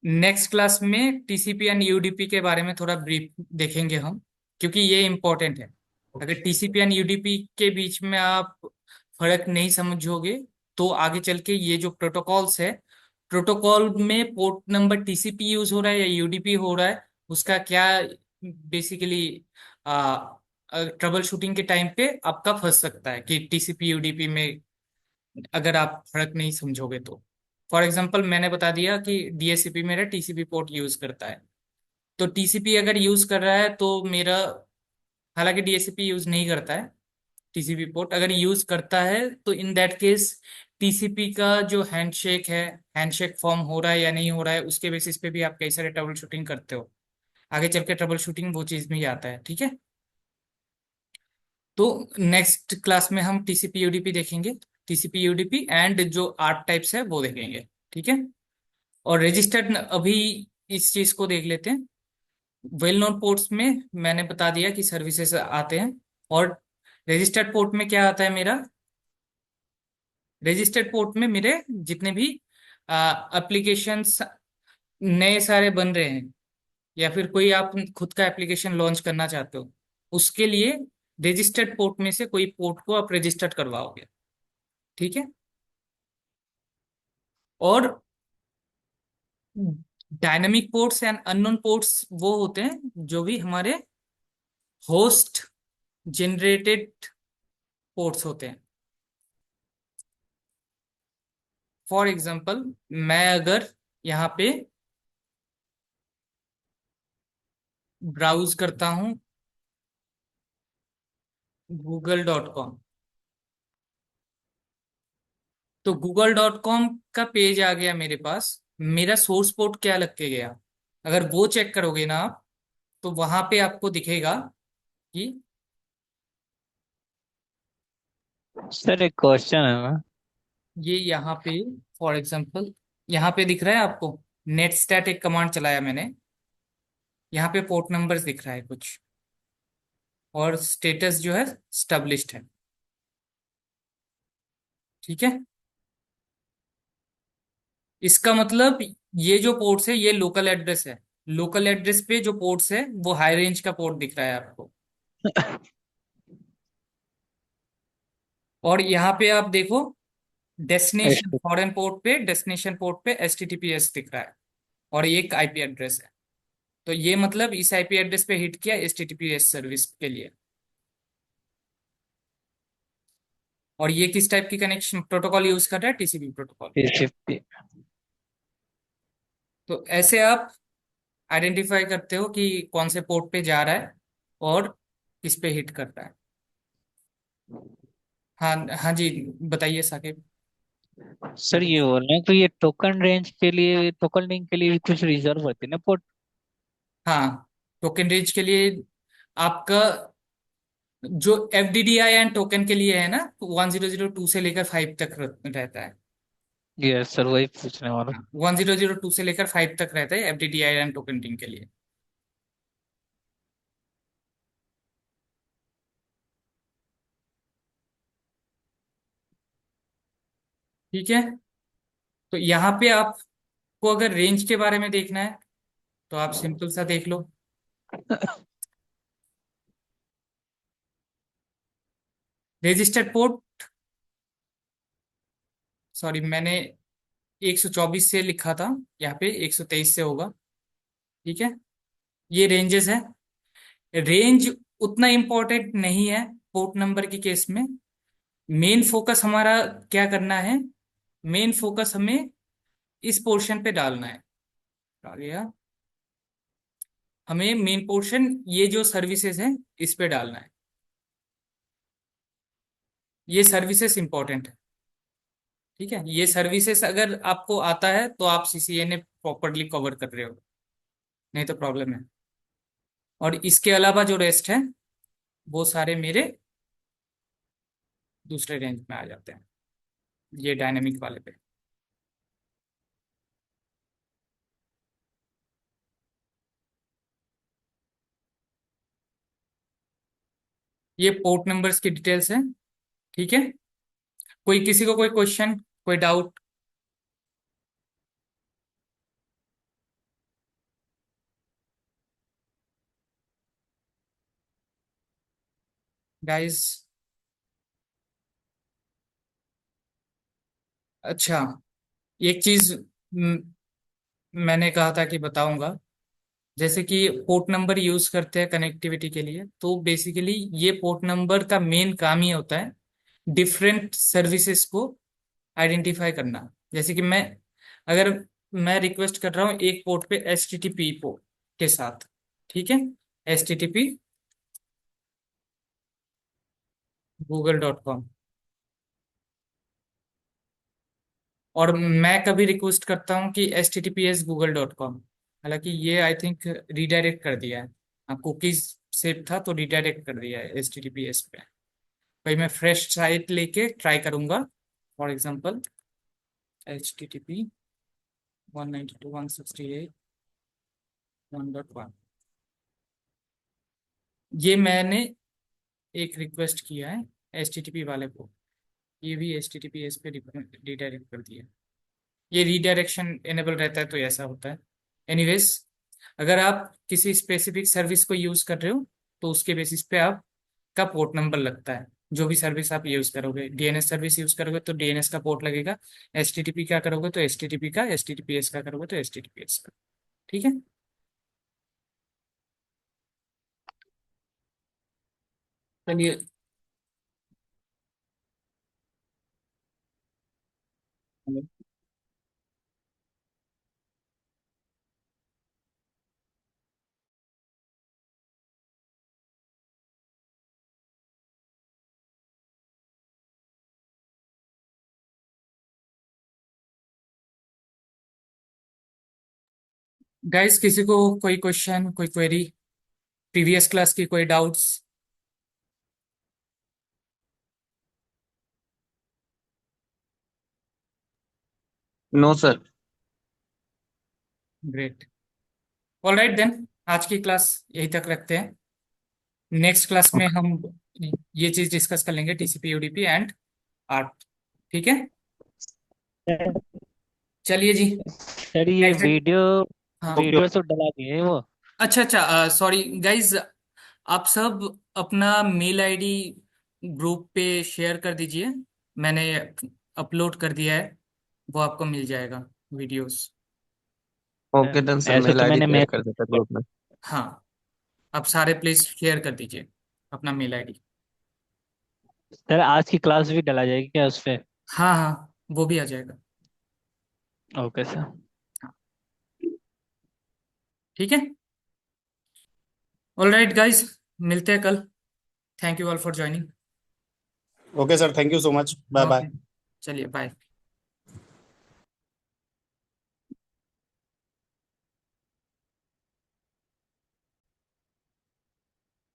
नेक्स्ट क्लास में टीसीपी एंड यूडीपी के बारे में थोड़ा ब्रीफ देखेंगे हम, क्योंकि ये इंपॉर्टेंट है। अगर टीसीपी एंड यूडीपी के बीच में आप फर्क नहीं समझोगे तो आगे चल के ये जो प्रोटोकॉल्स है, प्रोटोकॉल में पोर्ट नंबर टीसीपी यूज हो रहा है या यूडीपी हो रहा है, उसका क्या बेसिकली ट्रबल शूटिंग के टाइम पे आपका फंस सकता है कि टीसीपी यूडीपी में अगर आप फर्क नहीं समझोगे तो। फॉर एग्जांपल मैंने बता दिया कि डीएससीपी मेरा टीसीपी पोर्ट यूज करता है। तो टीसीपी अगर यूज कर रहा है तो मेरा, हालांकि डीएससीपी यूज नहीं करता है, टीसीपी पोर्ट अगर यूज करता है तो इन दैट केस टीसीपी का जो हैंडशेक है, हैंडशेक फॉर्म हो रहा है या नहीं हो रहा है, उसके बेसिस पे भी आप कई सारे ट्रबल शूटिंग करते हो। आगे चल के ट्रबल शूटिंग वो चीज में ही आता है, ठीक है। तो नेक्स्ट क्लास में हम टीसीपी यूडीपी देखेंगे, टीसीपी यूडीपी एंड जो आर्ट टाइप्स है वो देखेंगे, ठीक है। और रजिस्टर्ड, अभी इस चीज को देख लेते हैं। वेल नोन पोर्ट्स में मैंने बता दिया कि सर्विसेज आते हैं। और रजिस्टर्ड पोर्ट में क्या आता है मेरा? रजिस्टर्ड पोर्ट में मेरे जितने भी एप्लीकेशंस नए सारे बन रहे हैं या फिर कोई आप खुद का एप्लीकेशन लॉन्च करना चाहते हो, उसके लिए रजिस्टर्ड पोर्ट में से कोई पोर्ट को आप रजिस्टर्ड करवाओगे, ठीक है। और dynamic ports and unknown ports वो होते हैं जो भी हमारे होस्ट जनरेटेड पोर्ट्स होते हैं। फॉर एग्जाम्पल, मैं अगर यहाँ पे ब्राउज करता हूँ google.com, तो google.com का पेज आ गया मेरे पास। मेरा सोर्स पोर्ट क्या लग के गया, अगर वो चेक करोगे ना आप, तो वहां पे आपको दिखेगा कि सर एक क्वेश्चन है ना। ये यहाँ पे, फॉर एग्जाम्पल, यहाँ पे दिख रहा है आपको, नेट स्टैट एक कमांड चलाया मैंने, यहाँ पे पोर्ट नंबर्स दिख रहा है कुछ, और स्टेटस जो है स्टैब्लिश्ड है। ठीक है, इसका मतलब ये जो पोर्ट्स है ये लोकल एड्रेस है। लोकल एड्रेस पे जो पोर्ट्स है वो हाई रेंज का पोर्ट दिख रहा है आपको। और यहाँ पे आप देखो, डेस्टिनेशन एस- फॉरेन पोर्ट पे, डेस्टिनेशन पोर्ट पे HTTPS दिख रहा है, और ये एक IP एड्रेस है। तो ये मतलब इस IP एड्रेस पे हिट किया HTTPS सर्विस के लिए। और ये किस टाइप की कनेक्शन प्रोटोकॉल यूज कर रहा है, TCP प्रोटोकॉल। TCP। तो ऐसे आप आइडेंटिफाई करते हो कि कौन से पोर्ट पे जा रहा है और किस पे हिट कर रहा है। हाँ हाँ जी, बताइए साकिब। सर ये बोल रहे हैं कि ये टोकन रेंज के लिए, टोकन लिंक के लिए भी कुछ रिजर्व होते हैं ना पोर्ट? हाँ, टोकन रेंज के लिए आपका जो FDDI एंड टोकन के लिए है ना, 1002 से लेकर 5 तक रहता है। ये सर वही पूछने वाला। 1002 से लेकर 5 तक रहता है FDDI एंड टोकन रिंग के लिए। ठीक है, तो यहाँ पे आपको अगर रेंज के बारे में देखना है तो आप सिंपल सा देख लो। रजिस्टर्ड पोर्ट, सॉरी मैंने 124 से लिखा था, यहाँ पे 123 से होगा। ठीक है, ये रेंजेस है। रेंज उतना इंपॉर्टेंट नहीं है पोर्ट नंबर के केस में। मेन फोकस हमारा क्या करना है, मेन फोकस हमें इस पोर्शन पे डालना है। डाल गया, हमें मेन पोर्शन ये जो सर्विसेज है इस पे डालना है। ये सर्विसेज इंपॉर्टेंट है। ठीक है, ये सर्विसेज अगर आपको आता है तो आप CCNA प्रॉपरली कवर कर रहे हो, नहीं तो प्रॉब्लम है। और इसके अलावा जो रेस्ट है वो सारे मेरे दूसरे रेंज में आ जाते हैं, ये डायनेमिक वाले पे। ये पोर्ट नंबर्स की डिटेल्स है। ठीक है, कोई किसी को कोई क्वेश्चन, कोई डाउट? गाइस, अच्छा, एक चीज मैंने कहा था कि बताऊंगा। जैसे कि पोर्ट नंबर यूज करते हैं कनेक्टिविटी के लिए, तो बेसिकली ये पोर्ट नंबर का मेन काम ही होता है डिफरेंट सर्विसेज को आइडेंटिफाई करना। जैसे कि अगर मैं रिक्वेस्ट कर रहा हूँ एक पोर्ट पे HTTP पोर्ट के साथ, ठीक है, HTTP google.com, और मैं कभी रिक्वेस्ट करता हूँ कि HTTPS google.com। हालांकि ये आई थिंक रीडायरेक्ट कर दिया है, कुकीज सेव था तो रीडायरेक्ट कर दिया है HTTPS पे। भाई मैं फ्रेश साइट लेके ट्राई करूंगा। फॉर एग्जांपल HTTP 192.168.1, ये मैंने एक रिक्वेस्ट किया है HTTP वाले को, ये भी HTTPS पे रीडायरेक्ट कर दिया। ये रीडायरेक्शन इनेबल रहता है तो ऐसा होता है। एनीवेज, अगर आप किसी स्पेसिफिक सर्विस को यूज कर रहे हो तो उसके बेसिस पे आप का पोर्ट नंबर लगता है। जो भी सर्विस आप यूज करोगे, DNS सर्विस यूज करोगे तो DNS का पोर्ट लगेगा, HTTP का करोगे तो HTTP का, HTTPS का करोगे तो HTTPS का। ठीक है, चलिए गाइस, किसी को कोई क्वेश्चन, कोई क्वेरी, प्रीवियस क्लास की कोई doubts? No sir. Great. Alright then, आज की क्लास यहीं तक रखते हैं। नेक्स्ट क्लास में हम ये चीज डिस्कस कर लेंगे, टीसीपी यूडीपी एंड आर्ट। ठीक है, चलिए जी। सर ये नेक्स्ट। वीडियो हाँ, ओके। वीडियो तो डला दिए वो। अच्छा अच्छा, सॉरी गाइज, आप सब अपना मेल आईडी ग्रुप पे शेयर कर दीजिए। मैंने अपलोड कर दिया है, वो आपको मिल जाएगा वीडियोस। ओके डन सर, ऐसे मेल तो आईडी मैंने शेयर मैसेज कर देता किया। ग्रुप में। हाँ, आप सारे प्लीज शेयर कर दीजिए अपना मेल आईडी। सर आज की क्लास भी डला जाएगी क्या उस पे? हाँ हाँ, वो भी आ जाएगा। Okay sir. हाँ, ठीक है। ऑलराइट गाइज, मिलते हैं कल। Thank you all for joining. Okay sir, thank you so much, bye bye. Okay, चलिए बाय।